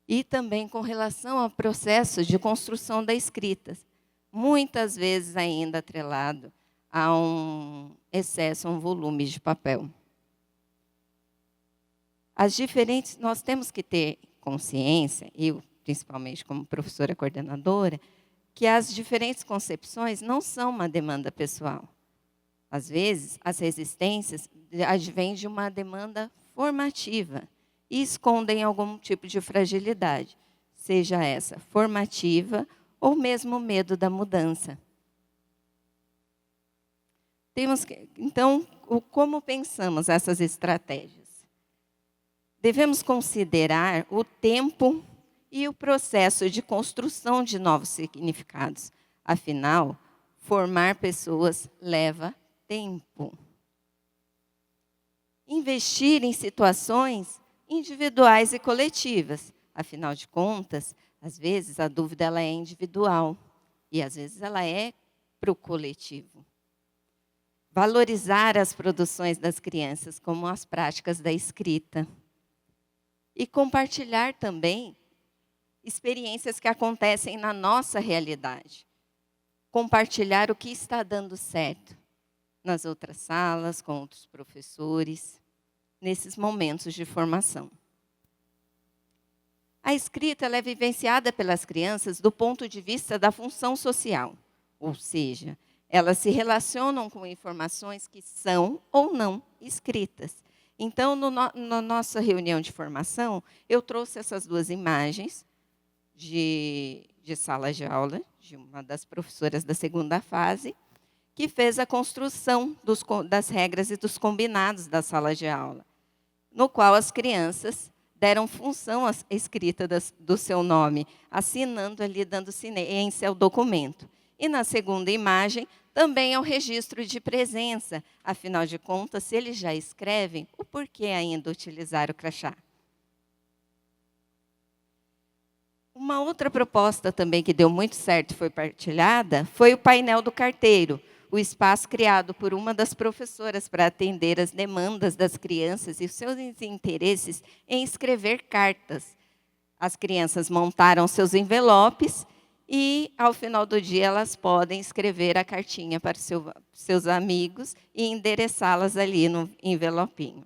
E também com relação ao processo de construção da escrita, muitas vezes ainda atrelado a um excesso, um volume de papel. Nós temos que ter consciência, eu principalmente como professora coordenadora, que as diferentes concepções não são uma demanda pessoal. Às vezes, as resistências advêm de uma demanda formativa e escondem algum tipo de fragilidade, seja essa formativa ou mesmo medo da mudança. Então, como pensamos essas estratégias? Devemos considerar o tempo e o processo de construção de novos significados. Afinal, formar pessoas leva tempo. Investir em situações individuais e coletivas. Afinal de contas, às vezes a dúvida ela é individual e às vezes ela é para o coletivo. Valorizar as produções das crianças, como as práticas da escrita. E compartilhar também experiências que acontecem na nossa realidade. Compartilhar o que está dando certo nas outras salas, com outros professores, nesses momentos de formação. A escrita ela é vivenciada pelas crianças do ponto de vista da função social, ou seja, elas se relacionam com informações que são ou não escritas. Então, na nossa reunião de formação, eu trouxe essas 2 imagens de sala de aula, de uma das professoras da 2ª fase, que fez a construção das regras e dos combinados da sala de aula. no qual as crianças deram função à escrita do seu nome, assinando ali, dando ciência ao documento. E na segunda imagem, também é o registro de presença. Afinal de contas, se eles já escrevem, o porquê ainda utilizar o crachá? Uma outra proposta também que deu muito certo e foi partilhada foi o painel do carteiro, o espaço criado por uma das professoras para atender as demandas das crianças e os seus interesses em escrever cartas. As crianças montaram seus envelopes e, ao final do dia, elas podem escrever a cartinha para os seus amigos e endereçá-las ali no envelopinho.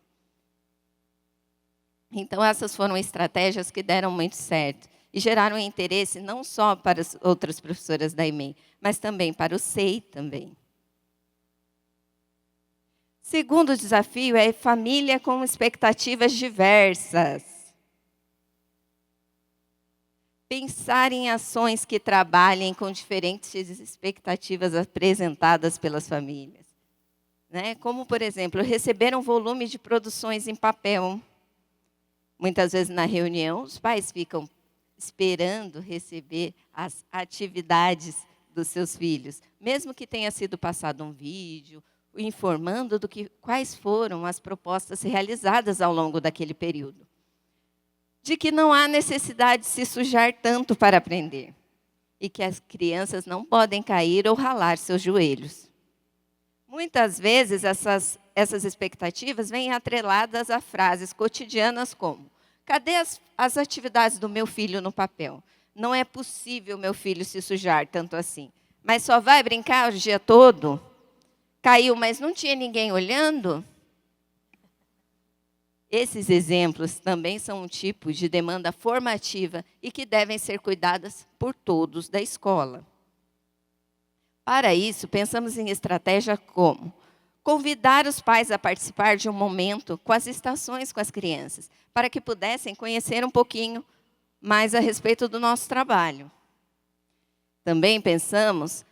Então, essas foram estratégias que deram muito certo e geraram interesse não só para as outras professoras da EMEI, mas também para o SEI também. Segundo desafio é família com expectativas diversas. Pensar em ações que trabalhem com diferentes expectativas apresentadas pelas famílias. Né? Como, por exemplo, receber um volume de produções em papel. Muitas vezes, na reunião, os pais ficam esperando receber as atividades dos seus filhos, mesmo que tenha sido passado um vídeo, informando quais foram as propostas realizadas ao longo daquele período. De que não há necessidade de se sujar tanto para aprender e que as crianças não podem cair ou ralar seus joelhos. Muitas vezes, essas expectativas vêm atreladas a frases cotidianas como: cadê as atividades do meu filho no papel? Não é possível meu filho se sujar tanto assim. Mas só vai brincar o dia todo? Caiu, mas não tinha ninguém olhando? Esses exemplos também são um tipo de demanda formativa e que devem ser cuidadas por todos da escola. Para isso, pensamos em estratégia como convidar os pais a participar de um momento com as estações com as crianças, para que pudessem conhecer um pouquinho mais a respeito do nosso trabalho. Também pensamos,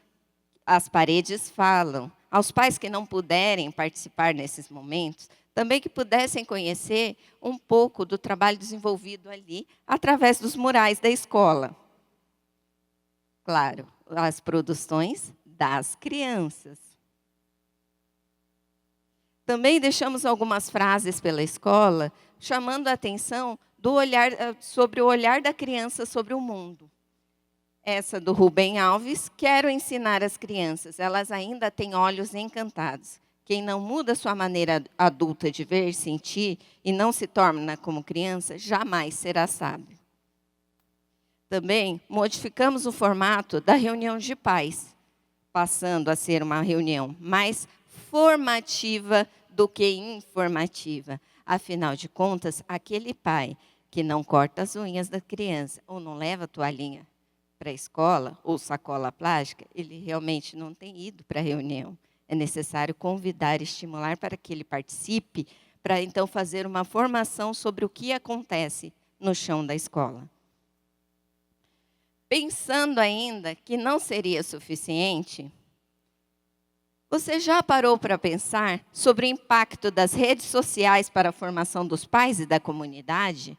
as paredes falam, aos pais que não puderem participar nesses momentos, também que pudessem conhecer um pouco do trabalho desenvolvido ali, através dos murais da escola. Claro, as produções das crianças. Também deixamos algumas frases pela escola, chamando a atenção sobre o olhar da criança sobre o mundo. Essa do Rubem Alves: quero ensinar as crianças, elas ainda têm olhos encantados. Quem não muda sua maneira adulta de ver, sentir e não se torna como criança, jamais será sábio. Também modificamos o formato da reunião de pais, passando a ser uma reunião mais formativa do que informativa. Afinal de contas, aquele pai que não corta as unhas da criança ou não leva a toalhinha para a escola ou sacola plástica, ele realmente não tem ido para a reunião. É necessário convidar e estimular para que ele participe, para então fazer uma formação sobre o que acontece no chão da escola. Pensando ainda que não seria suficiente, você já parou para pensar sobre o impacto das redes sociais para a formação dos pais e da comunidade?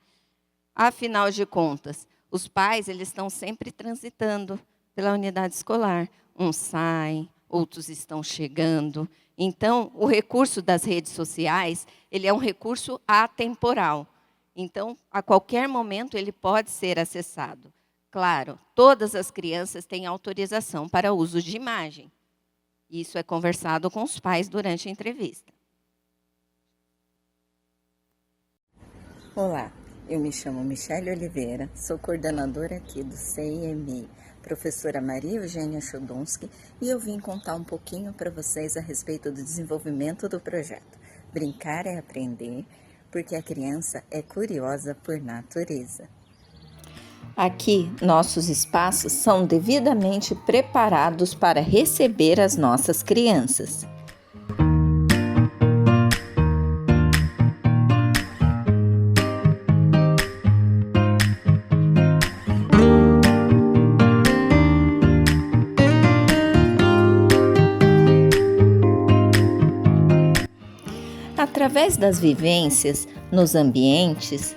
Afinal de contas, os pais eles estão sempre transitando pela unidade escolar. Uns saem, outros estão chegando. Então, o recurso das redes sociais, ele é um recurso atemporal. Então, a qualquer momento, ele pode ser acessado. Claro, todas as crianças têm autorização para uso de imagem. Isso é conversado com os pais durante a entrevista. Olá, eu me chamo Michele Oliveira, sou coordenadora aqui do CIMI, professora Maria Eugênia Chodonsky, e eu vim contar um pouquinho para vocês a respeito do desenvolvimento do projeto. Brincar é aprender, porque a criança é curiosa por natureza. Aqui, nossos espaços são devidamente preparados para receber as nossas crianças. Através das vivências nos ambientes,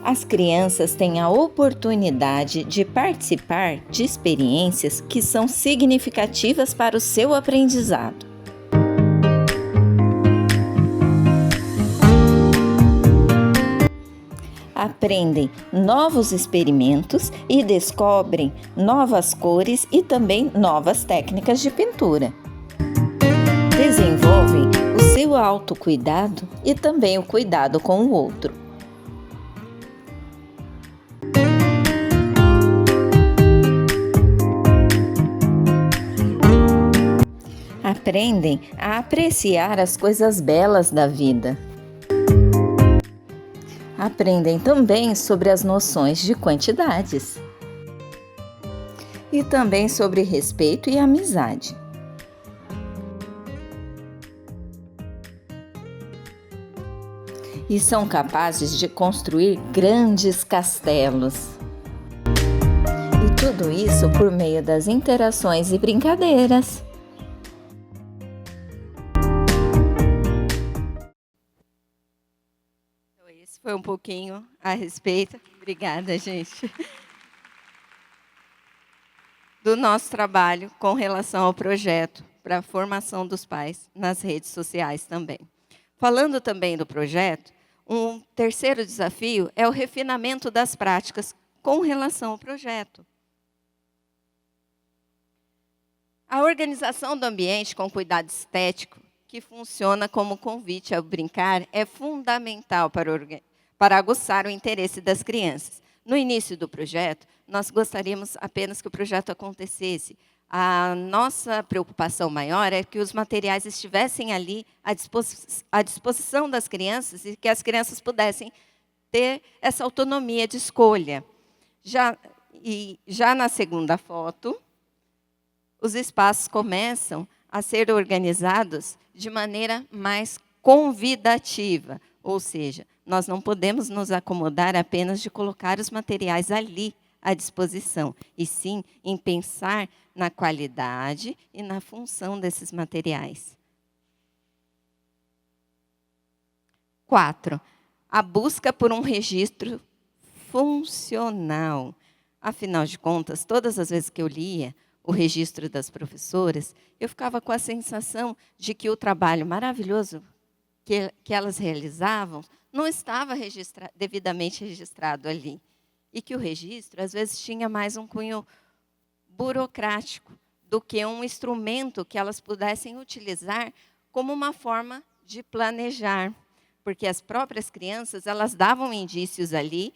as crianças têm a oportunidade de participar de experiências que são significativas para o seu aprendizado. Aprendem novos experimentos e descobrem novas cores e também novas técnicas de pintura. Desenvolvem o seu autocuidado e também o cuidado com o outro. Aprendem a apreciar as coisas belas da vida. Aprendem também sobre as noções de quantidades. E também sobre respeito e amizade. E são capazes de construir grandes castelos. E tudo isso por meio das interações e brincadeiras. Esse foi um pouquinho a respeito. Obrigada, gente. Do nosso trabalho com relação ao projeto para a formação dos pais nas redes sociais também. Falando também do projeto, um terceiro desafio é o refinamento das práticas com relação ao projeto. A organização do ambiente com cuidado estético, que funciona como convite ao brincar, é fundamental para aguçar o interesse das crianças. No início do projeto, nós gostaríamos apenas que o projeto acontecesse. A nossa preocupação maior é que os materiais estivessem ali à disposição das crianças e que as crianças pudessem ter essa autonomia de escolha. Já na segunda foto, os espaços começam a ser organizados de maneira mais convidativa, ou seja, nós não podemos nos acomodar apenas de colocar os materiais ali à disposição, e sim em pensar na qualidade e na função desses materiais. 4. A busca por um registro funcional. Afinal de contas, todas as vezes que eu lia o registro das professoras, eu ficava com a sensação de que o trabalho maravilhoso que elas realizavam não estava devidamente registrado ali. E que o registro, às vezes, tinha mais um cunho burocrático do que um instrumento que elas pudessem utilizar como uma forma de planejar. Porque as próprias crianças, elas davam indícios ali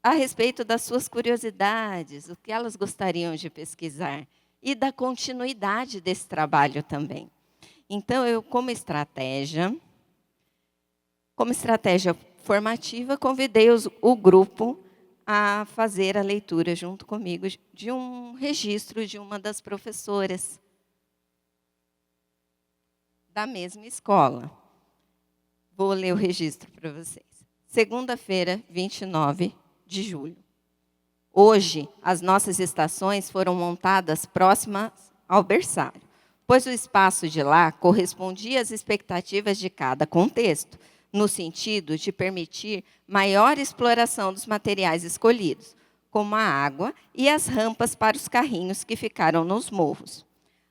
a respeito das suas curiosidades, o que elas gostariam de pesquisar, e da continuidade desse trabalho também. Então, eu, como estratégia formativa, convidei o grupo a fazer a leitura junto comigo de um registro de uma das professoras da mesma escola. Vou ler o registro para vocês. Segunda-feira, 29 de julho. Hoje, as nossas estações foram montadas próximas ao berçário, pois o espaço de lá correspondia às expectativas de cada contexto, no sentido de permitir maior exploração dos materiais escolhidos, como a água e as rampas para os carrinhos que ficaram nos morros.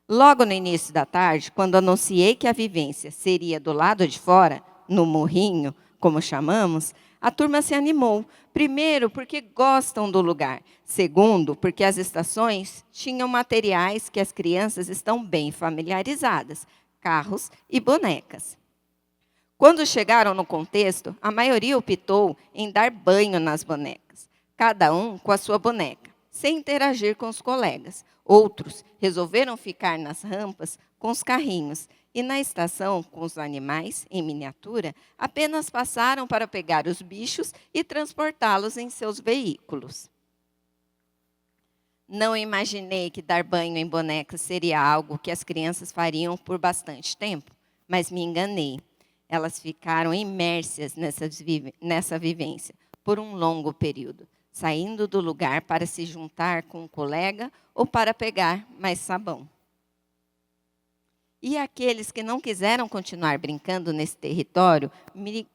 Logo no início da tarde, quando anunciei que a vivência seria do lado de fora, no morrinho, como chamamos, a turma se animou. Primeiro, porque gostam do lugar. Segundo, porque as estações tinham materiais que as crianças estão bem familiarizadas, carros e bonecas. Quando chegaram no contexto, a maioria optou em dar banho nas bonecas, cada um com a sua boneca, sem interagir com os colegas. Outros resolveram ficar nas rampas com os carrinhos e na estação com os animais, em miniatura, apenas passaram para pegar os bichos e transportá-los em seus veículos. Não imaginei que dar banho em bonecas seria algo que as crianças fariam por bastante tempo, mas me enganei. Elas ficaram imersas nessa vivência por um longo período, saindo do lugar para se juntar com um colega ou para pegar mais sabão. E aqueles que não quiseram continuar brincando nesse território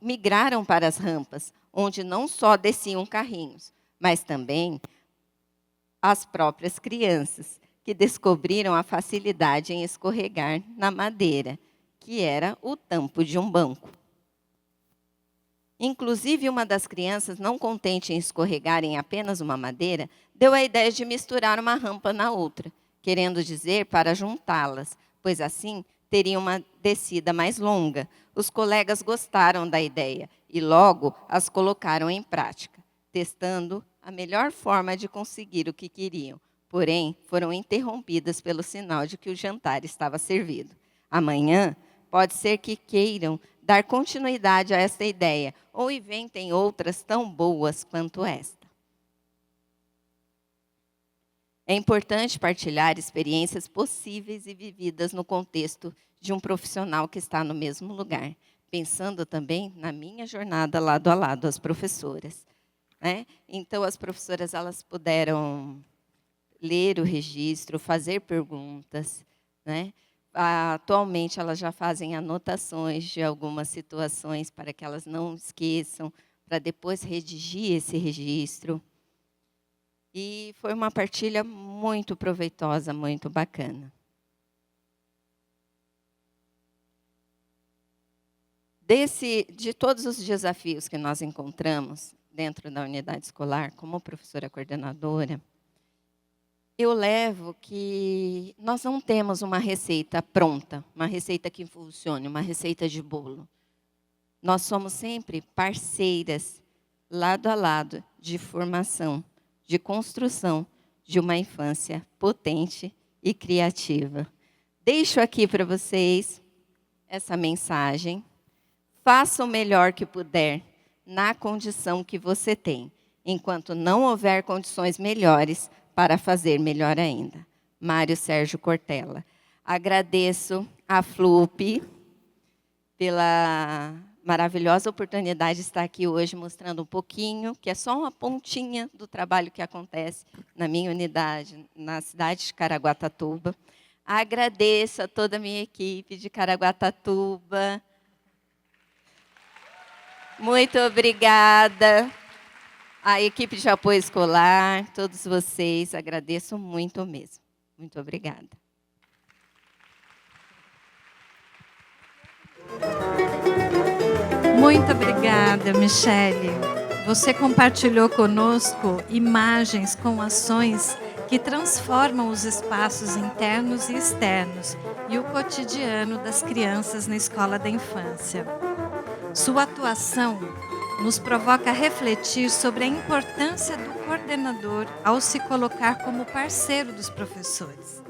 migraram para as rampas, onde não só desciam carrinhos, mas também as próprias crianças, que descobriram a facilidade em escorregar na madeira, que era o tampo de um banco. Inclusive, uma das crianças, não contente em escorregar em apenas uma madeira, deu a ideia de misturar uma rampa na outra, querendo dizer para juntá-las, pois assim teria uma descida mais longa. Os colegas gostaram da ideia e logo as colocaram em prática, testando a melhor forma de conseguir o que queriam. Porém, foram interrompidas pelo sinal de que o jantar estava servido. Amanhã, pode ser que queiram dar continuidade a esta ideia ou inventem outras tão boas quanto esta. É importante partilhar experiências possíveis e vividas no contexto de um profissional que está no mesmo lugar, pensando também na minha jornada lado a lado, as professoras. Né? Então, as professoras elas puderam ler o registro, fazer perguntas. Né? Atualmente, elas já fazem anotações de algumas situações para que elas não esqueçam, para depois redigir esse registro. E foi uma partilha muito proveitosa, muito bacana. De todos os desafios que nós encontramos dentro da unidade escolar, como professora coordenadora, eu levo que nós não temos uma receita pronta, uma receita que funcione, uma receita de bolo. Nós somos sempre parceiras, lado a lado, de formação, de construção de uma infância potente e criativa. Deixo aqui para vocês essa mensagem. Faça o melhor que puder na condição que você tem, enquanto não houver condições melhores para fazer melhor ainda. Mário Sérgio Cortella. Agradeço a FLUP pela maravilhosa oportunidade de estar aqui hoje mostrando um pouquinho, que é só uma pontinha do trabalho que acontece na minha unidade, na cidade de Caraguatatuba. Agradeço a toda a minha equipe de Caraguatatuba. Muito obrigada. A equipe de apoio escolar, todos vocês, agradeço muito mesmo. Muito obrigada. Muito obrigada, Michele. Você compartilhou conosco imagens com ações que transformam os espaços internos e externos e o cotidiano das crianças na escola da infância. Sua atuação nos provoca a refletir sobre a importância do coordenador ao se colocar como parceiro dos professores,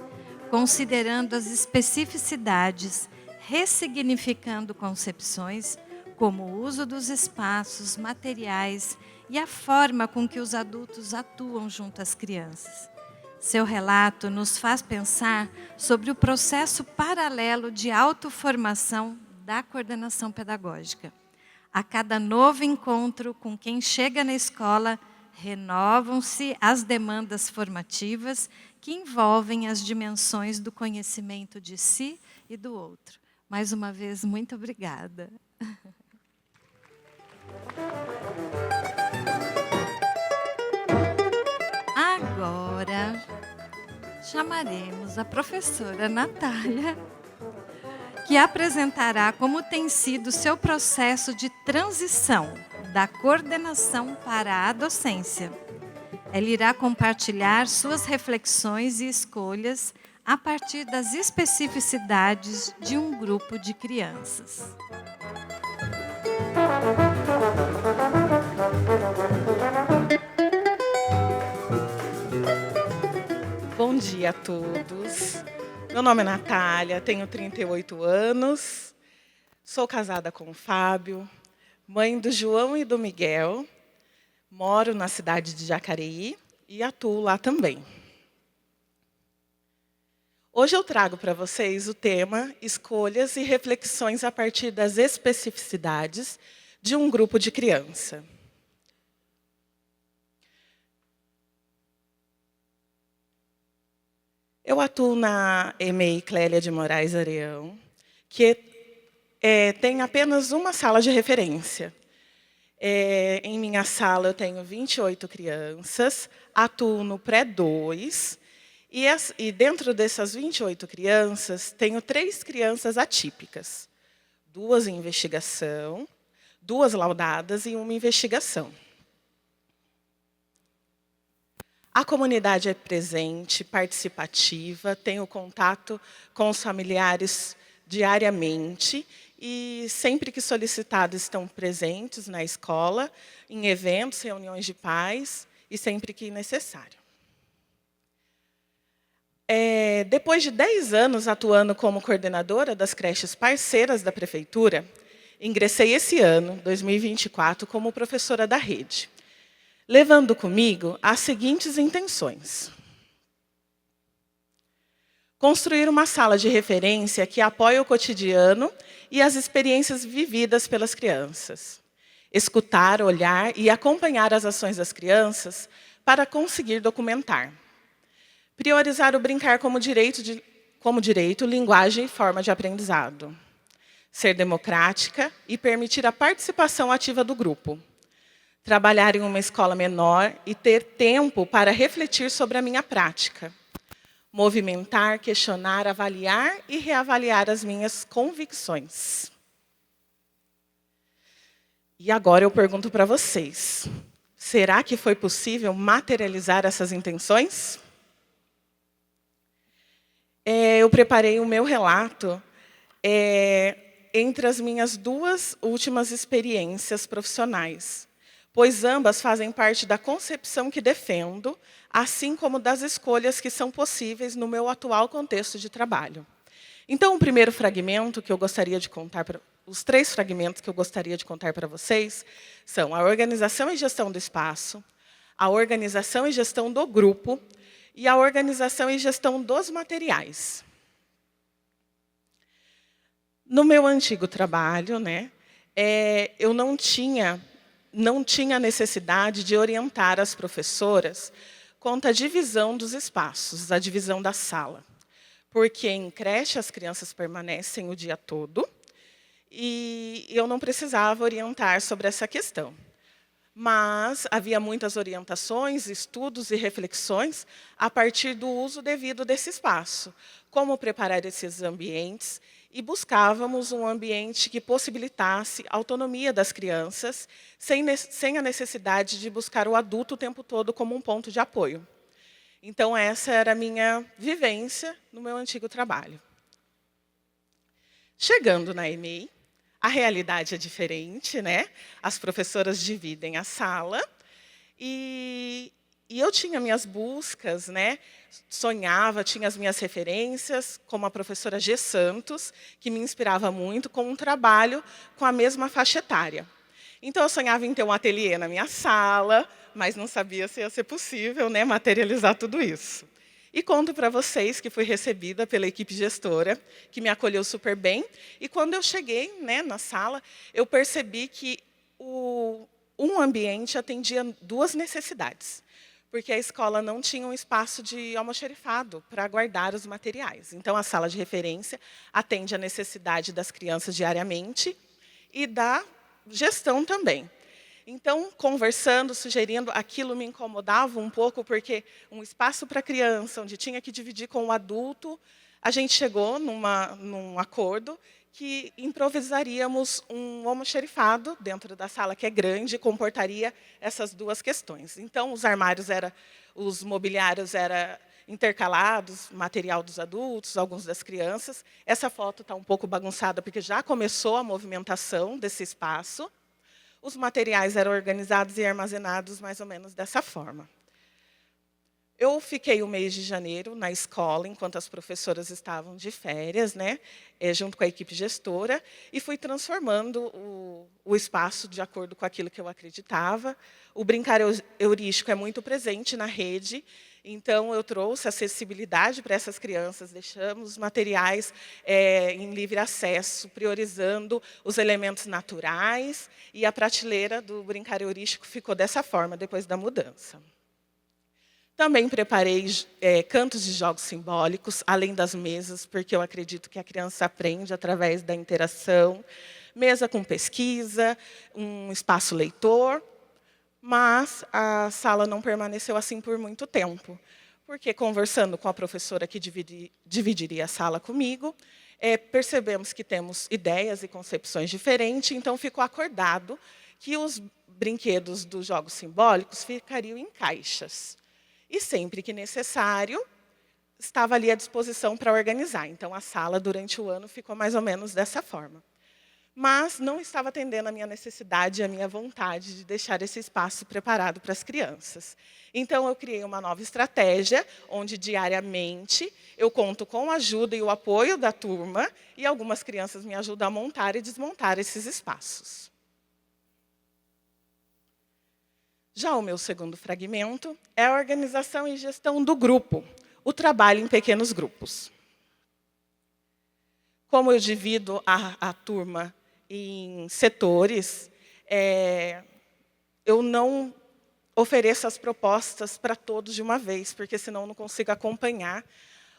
considerando as especificidades, ressignificando concepções, como o uso dos espaços, materiais e a forma com que os adultos atuam junto às crianças. Seu relato nos faz pensar sobre o processo paralelo de autoformação da coordenação pedagógica. A cada novo encontro com quem chega na escola, renovam-se as demandas formativas que envolvem as dimensões do conhecimento de si e do outro. Mais uma vez, muito obrigada. Agora, chamaremos a professora Natália, que apresentará como tem sido seu processo de transição da coordenação para a docência. Ela irá compartilhar suas reflexões e escolhas a partir das especificidades de um grupo de crianças. Bom dia a todos. Meu nome é Natália, tenho 38 anos, sou casada com o Fábio, mãe do João e do Miguel, moro na cidade de Jacareí e atuo lá também. Hoje eu trago para vocês o tema Escolhas e reflexões a partir das especificidades de um grupo de criança. Eu atuo na EMEI Clélia de Moraes Areão, que tem apenas uma sala de referência. Em minha sala eu tenho 28 crianças, atuo no pré-2, e dentro dessas 28 crianças, tenho 3 crianças atípicas. 2 em investigação, 2 laudadas e 1 investigação. A comunidade é presente, participativa, tenho contato com os familiares diariamente e sempre que solicitados estão presentes na escola, em eventos, reuniões de pais e sempre que necessário. Depois de 10 anos atuando como coordenadora das creches parceiras da Prefeitura, ingressei esse ano, 2024, como professora da rede, levando comigo as seguintes intenções. Construir uma sala de referência que apoie o cotidiano e as experiências vividas pelas crianças. Escutar, olhar e acompanhar as ações das crianças para conseguir documentar. Priorizar o brincar como direito, linguagem e forma de aprendizado. Ser democrática e permitir a participação ativa do grupo. Trabalhar em uma escola menor e ter tempo para refletir sobre a minha prática. Movimentar, questionar, avaliar e reavaliar as minhas convicções. E agora eu pergunto para vocês, será que foi possível materializar essas intenções? Eu preparei o meu relato entre as minhas 2 últimas experiências profissionais, pois ambas fazem parte da concepção que defendo, assim como das escolhas que são possíveis no meu atual contexto de trabalho. Então, o primeiro fragmento que eu gostaria de contar, os 3 fragmentos que eu gostaria de contar para vocês, são a organização e gestão do espaço, a organização e gestão do grupo e a organização e gestão dos materiais. No meu antigo trabalho, eu não tinha necessidade de orientar as professoras quanto à divisão dos espaços, a divisão da sala. Porque em creche as crianças permanecem o dia todo e eu não precisava orientar sobre essa questão. Mas havia muitas orientações, estudos e reflexões a partir do uso devido desse espaço. Como preparar esses ambientes e buscávamos um ambiente que possibilitasse a autonomia das crianças, sem a necessidade de buscar o adulto o tempo todo como um ponto de apoio. Então, essa era a minha vivência no meu antigo trabalho. Chegando na EMEI, a realidade é diferente, As professoras dividem a sala e eu tinha minhas buscas, sonhava, tinha as minhas referências, como a professora G. Santos, que me inspirava muito com um trabalho com a mesma faixa etária. Então, eu sonhava em ter um ateliê na minha sala, mas não sabia se ia ser possível materializar tudo isso. E conto para vocês que fui recebida pela equipe gestora, que me acolheu super bem. E quando eu cheguei na sala, eu percebi que um ambiente atendia 2 necessidades. Porque a escola não tinha um espaço de almoxarifado para guardar os materiais. Então, a sala de referência atende à necessidade das crianças diariamente e da gestão também. Então, conversando, sugerindo, aquilo me incomodava um pouco, porque um espaço para criança, onde tinha que dividir com o adulto, a gente chegou num acordo que improvisaríamos um almoxarifado dentro da sala, que é grande, e comportaria essas 2 questões. Então, os mobiliários eram intercalados, material dos adultos, alguns das crianças. Essa foto está um pouco bagunçada, porque já começou a movimentação desse espaço. Os materiais eram organizados e armazenados mais ou menos dessa forma. Eu fiquei o mês de janeiro na escola, enquanto as professoras estavam de férias, junto com a equipe gestora, e fui transformando o espaço de acordo com aquilo que eu acreditava. O brincar heurístico é muito presente na rede, então eu trouxe acessibilidade para essas crianças, deixamos os materiais em livre acesso, priorizando os elementos naturais, e a prateleira do brincar heurístico ficou dessa forma, depois da mudança. Também preparei cantos de jogos simbólicos, além das mesas, porque eu acredito que a criança aprende através da interação. Mesa com pesquisa, um espaço leitor, mas a sala não permaneceu assim por muito tempo, porque conversando com a professora que dividiria a sala comigo, percebemos que temos ideias e concepções diferentes, então ficou acordado que os brinquedos dos jogos simbólicos ficariam em caixas. E sempre que necessário, estava ali à disposição para organizar. Então, a sala, durante o ano, ficou mais ou menos dessa forma. Mas não estava atendendo a minha necessidade e a minha vontade de deixar esse espaço preparado para as crianças. Então, eu criei uma nova estratégia, onde diariamente eu conto com a ajuda e o apoio da turma, e algumas crianças me ajudam a montar e desmontar esses espaços. Já o meu segundo fragmento é a organização e gestão do grupo, o trabalho em pequenos grupos. Como eu divido a turma em setores, eu não ofereço as propostas para todos de uma vez, porque senão eu não consigo acompanhar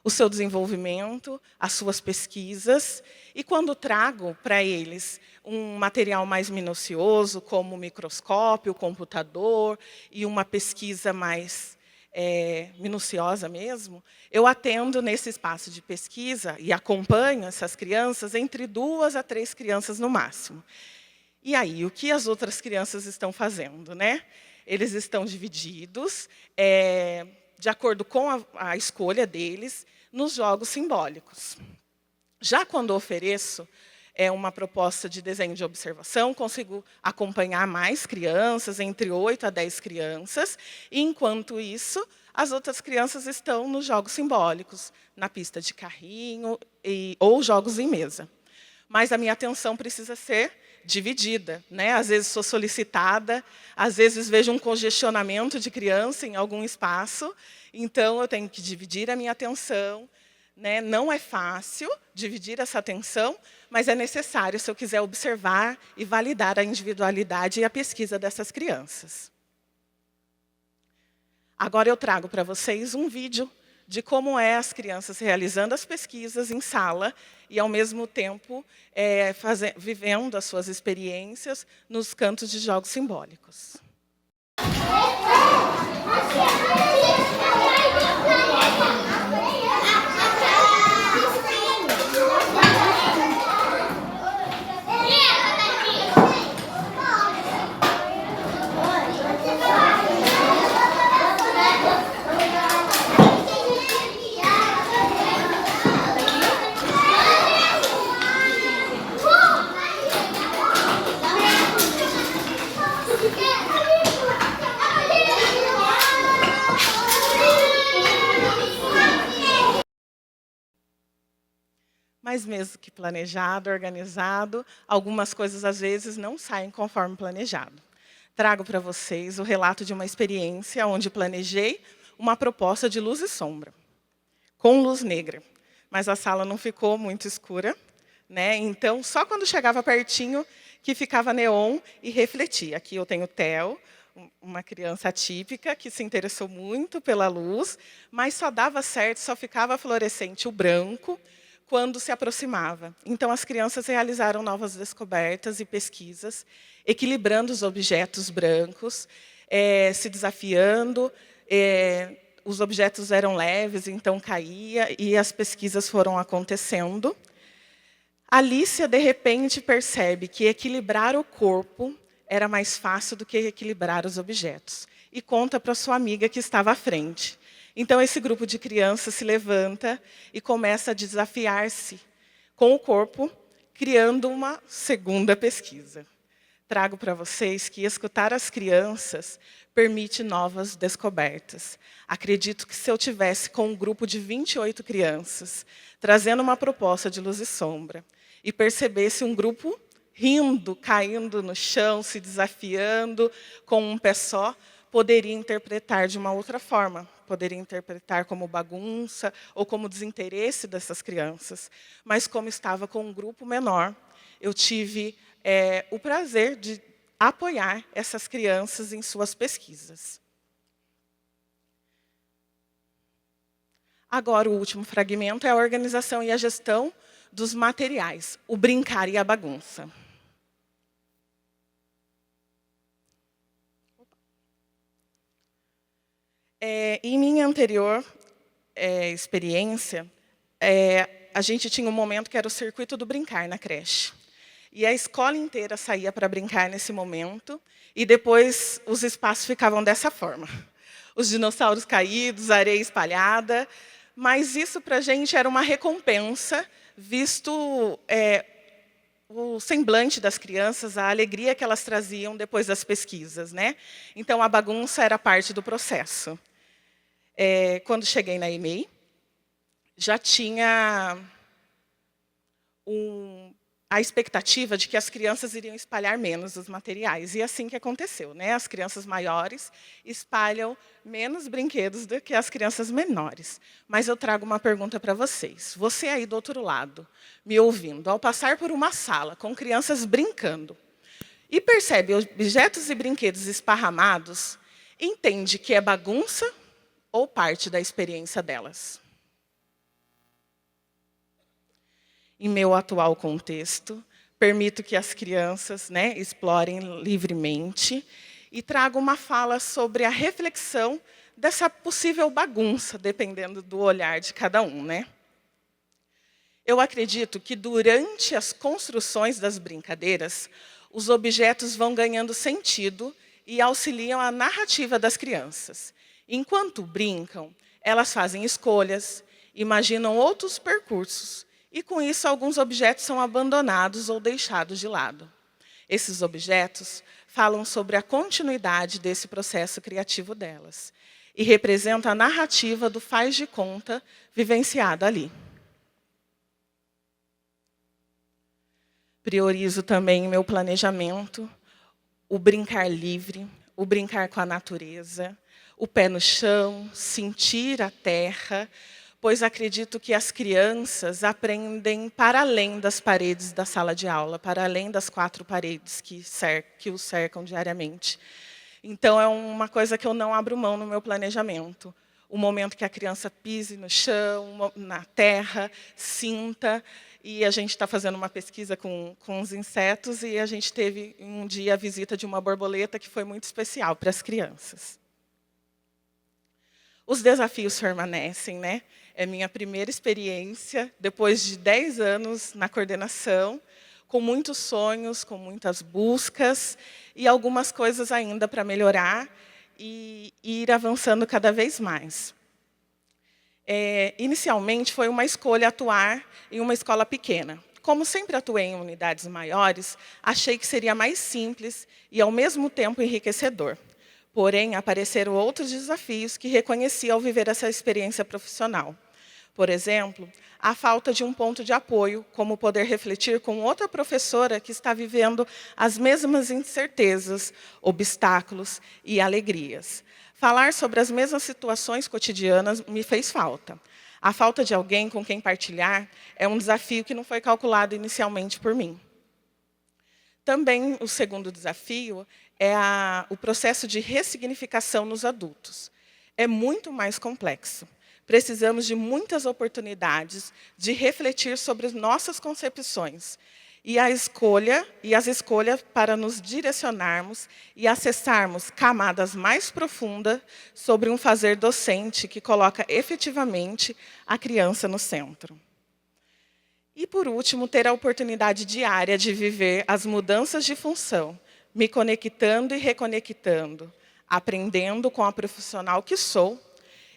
o seu desenvolvimento, as suas pesquisas. E quando trago para eles um material mais minucioso, como o microscópio, o computador, e uma pesquisa mais minuciosa mesmo, eu atendo nesse espaço de pesquisa e acompanho essas crianças entre 2 a 3 crianças no máximo. E aí, o que as outras crianças estão fazendo, né? Eles estão divididos, de acordo com a escolha deles, nos jogos simbólicos. Já quando ofereço uma proposta de desenho de observação, consigo acompanhar mais crianças, entre 8 a 10 crianças, e, enquanto isso, as outras crianças estão nos jogos simbólicos, na pista de carrinho ou jogos em mesa. Mas a minha atenção precisa ser dividida, né? Às vezes sou solicitada, às vezes vejo um congestionamento de criança em algum espaço, então eu tenho que dividir a minha atenção, né? Não é fácil dividir essa atenção, mas é necessário se eu quiser observar e validar a individualidade e a pesquisa dessas crianças. Agora eu trago para vocês um vídeo de como as crianças realizando as pesquisas em sala e, ao mesmo tempo, vivendo as suas experiências nos cantos de jogos simbólicos. Mas mesmo que planejado, organizado, algumas coisas às vezes não saem conforme planejado. Trago para vocês o relato de uma experiência onde planejei uma proposta de luz e sombra, com luz negra. Mas a sala não ficou muito escura, né? Então, só quando chegava pertinho que ficava neon e refletia. Aqui eu tenho o Theo, uma criança atípica que se interessou muito pela luz, mas só dava certo, só ficava fluorescente o branco, quando se aproximava. Então, as crianças realizaram novas descobertas e pesquisas, equilibrando os objetos brancos, se desafiando. Os objetos eram leves, então caía, e as pesquisas foram acontecendo. Alicia, de repente, percebe que equilibrar o corpo era mais fácil do que equilibrar os objetos. E conta para sua amiga que estava à frente. Então, esse grupo de crianças se levanta e começa a desafiar-se com o corpo, criando uma segunda pesquisa. Trago para vocês que escutar as crianças permite novas descobertas. Acredito que se eu tivesse com um grupo de 28 crianças, trazendo uma proposta de luz e sombra, e percebesse um grupo rindo, caindo no chão, se desafiando com um pé só, poderia interpretar de uma outra forma. Poderia interpretar como bagunça ou como desinteresse dessas crianças. Mas como estava com um grupo menor, eu tive o prazer de apoiar essas crianças em suas pesquisas. Agora, o último fragmento é a organização e a gestão dos materiais, o brincar e a bagunça. Em minha anterior experiência, a gente tinha um momento que era o circuito do brincar na creche. E a escola inteira saía para brincar nesse momento, e depois os espaços ficavam dessa forma. Os dinossauros caídos, a areia espalhada, mas isso para a gente era uma recompensa, visto o semblante das crianças, a alegria que elas traziam depois das pesquisas, né? Então, a bagunça era parte do processo. Quando cheguei na EMEI, já tinha a expectativa de que as crianças iriam espalhar menos os materiais. E assim que aconteceu, né? As crianças maiores espalham menos brinquedos do que as crianças menores. Mas eu trago uma pergunta para vocês. Você aí do outro lado, me ouvindo, ao passar por uma sala com crianças brincando, e percebe objetos e brinquedos esparramados, entende que é bagunça ou parte da experiência delas? Em meu atual contexto, permito que as crianças, né, explorem livremente e trago uma fala sobre a reflexão dessa possível bagunça, dependendo do olhar de cada um, né? Eu acredito que durante as construções das brincadeiras, os objetos vão ganhando sentido e auxiliam a narrativa das crianças. Enquanto brincam, elas fazem escolhas, imaginam outros percursos, e, com isso, alguns objetos são abandonados ou deixados de lado. Esses objetos falam sobre a continuidade desse processo criativo delas e representam a narrativa do faz de conta vivenciada ali. Priorizo também em meu planejamento o brincar livre, o brincar com a natureza, o pé no chão, sentir a terra, pois acredito que as crianças aprendem para além das paredes da sala de aula, para além das 4 paredes que os cercam diariamente. Então, é uma coisa que eu não abro mão no meu planejamento. O momento que a criança pise no chão, na terra, sinta. E a gente está fazendo uma pesquisa com os insetos, e a gente teve um dia a visita de uma borboleta que foi muito especial para as crianças. Os desafios permanecem, né? É minha primeira experiência, depois de 10 anos na coordenação, com muitos sonhos, com muitas buscas, e algumas coisas ainda para melhorar e ir avançando cada vez mais. Inicialmente, foi uma escolha atuar em uma escola pequena. Como sempre atuei em unidades maiores, achei que seria mais simples e, ao mesmo tempo, enriquecedor. Porém, apareceram outros desafios que reconheci ao viver essa experiência profissional. Por exemplo, a falta de um ponto de apoio, como poder refletir com outra professora que está vivendo as mesmas incertezas, obstáculos e alegrias. Falar sobre as mesmas situações cotidianas me fez falta. A falta de alguém com quem partilhar é um desafio que não foi calculado inicialmente por mim. Também o segundo desafio é o processo de ressignificação nos adultos. É muito mais complexo. Precisamos de muitas oportunidades de refletir sobre nossas concepções e as escolhas para nos direcionarmos e acessarmos camadas mais profundas sobre um fazer docente que coloca efetivamente a criança no centro. E, por último, ter a oportunidade diária de viver as mudanças de função, me conectando e reconectando, aprendendo com a profissional que sou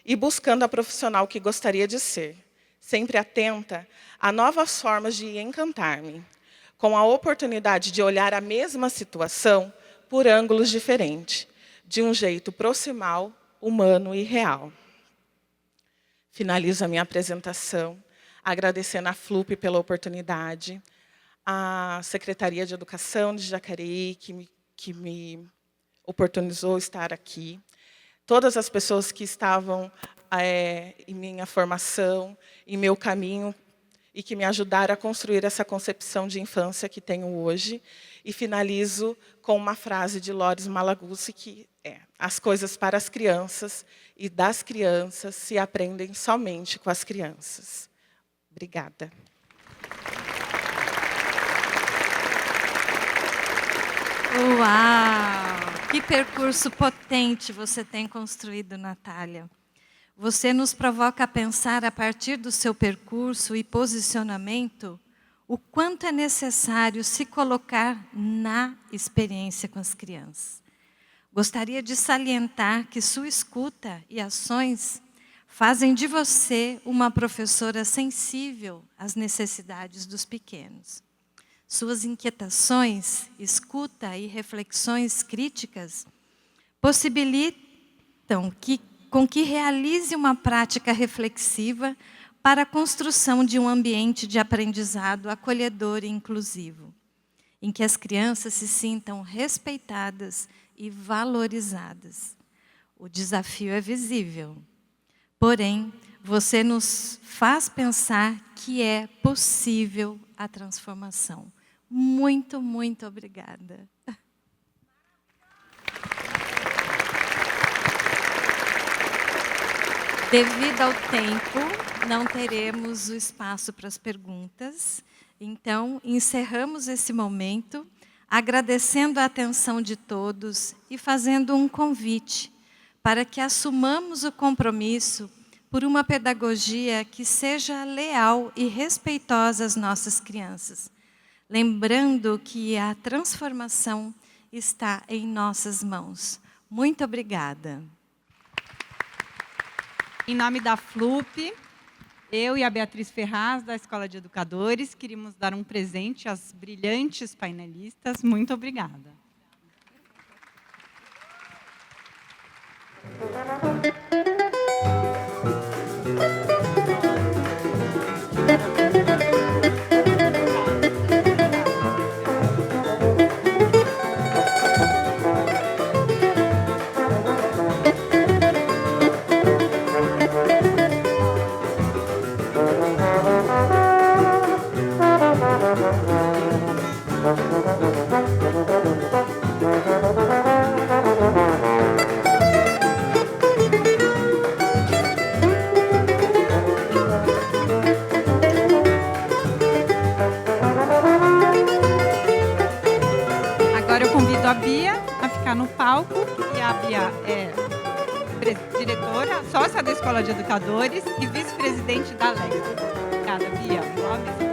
e buscando a profissional que gostaria de ser, sempre atenta a novas formas de encantar-me, com a oportunidade de olhar a mesma situação por ângulos diferentes, de um jeito proximal, humano e real. Finalizo a minha apresentação agradecendo à FLUP pela oportunidade, à Secretaria de Educação de Jacareí, que me oportunizou estar aqui, todas as pessoas que estavam em minha formação, em meu caminho, e que me ajudaram a construir essa concepção de infância que tenho hoje. E finalizo com uma frase de Loris Malaguzzi, que é: as coisas para as crianças e das crianças se aprendem somente com as crianças. Obrigada. Uau! Que percurso potente você tem construído, Natália. Você nos provoca a pensar, a partir do seu percurso e posicionamento, o quanto é necessário se colocar na experiência com as crianças. Gostaria de salientar que sua escuta e ações fazem de você uma professora sensível às necessidades dos pequenos. Suas inquietações, escuta e reflexões críticas possibilitam com que realize uma prática reflexiva para a construção de um ambiente de aprendizado acolhedor e inclusivo, em que as crianças se sintam respeitadas e valorizadas. O desafio é visível, porém, você nos faz pensar que é possível a transformação. Muito, muito obrigada. Devido ao tempo, não teremos o espaço para as perguntas. Então, encerramos esse momento, agradecendo a atenção de todos e fazendo um convite para que assumamos o compromisso por uma pedagogia que seja leal e respeitosa às nossas crianças, lembrando que a transformação está em nossas mãos. Muito obrigada. Em nome da FLUP, eu e a Beatriz Ferraz, da Escola de Educadores, queríamos dar um presente às brilhantes painelistas. Muito obrigada. Agora eu convido a Bia a ficar no palco, e a Bia é diretora, sócia da Escola de Educadores e vice-presidente da LEC. Obrigada, Bia.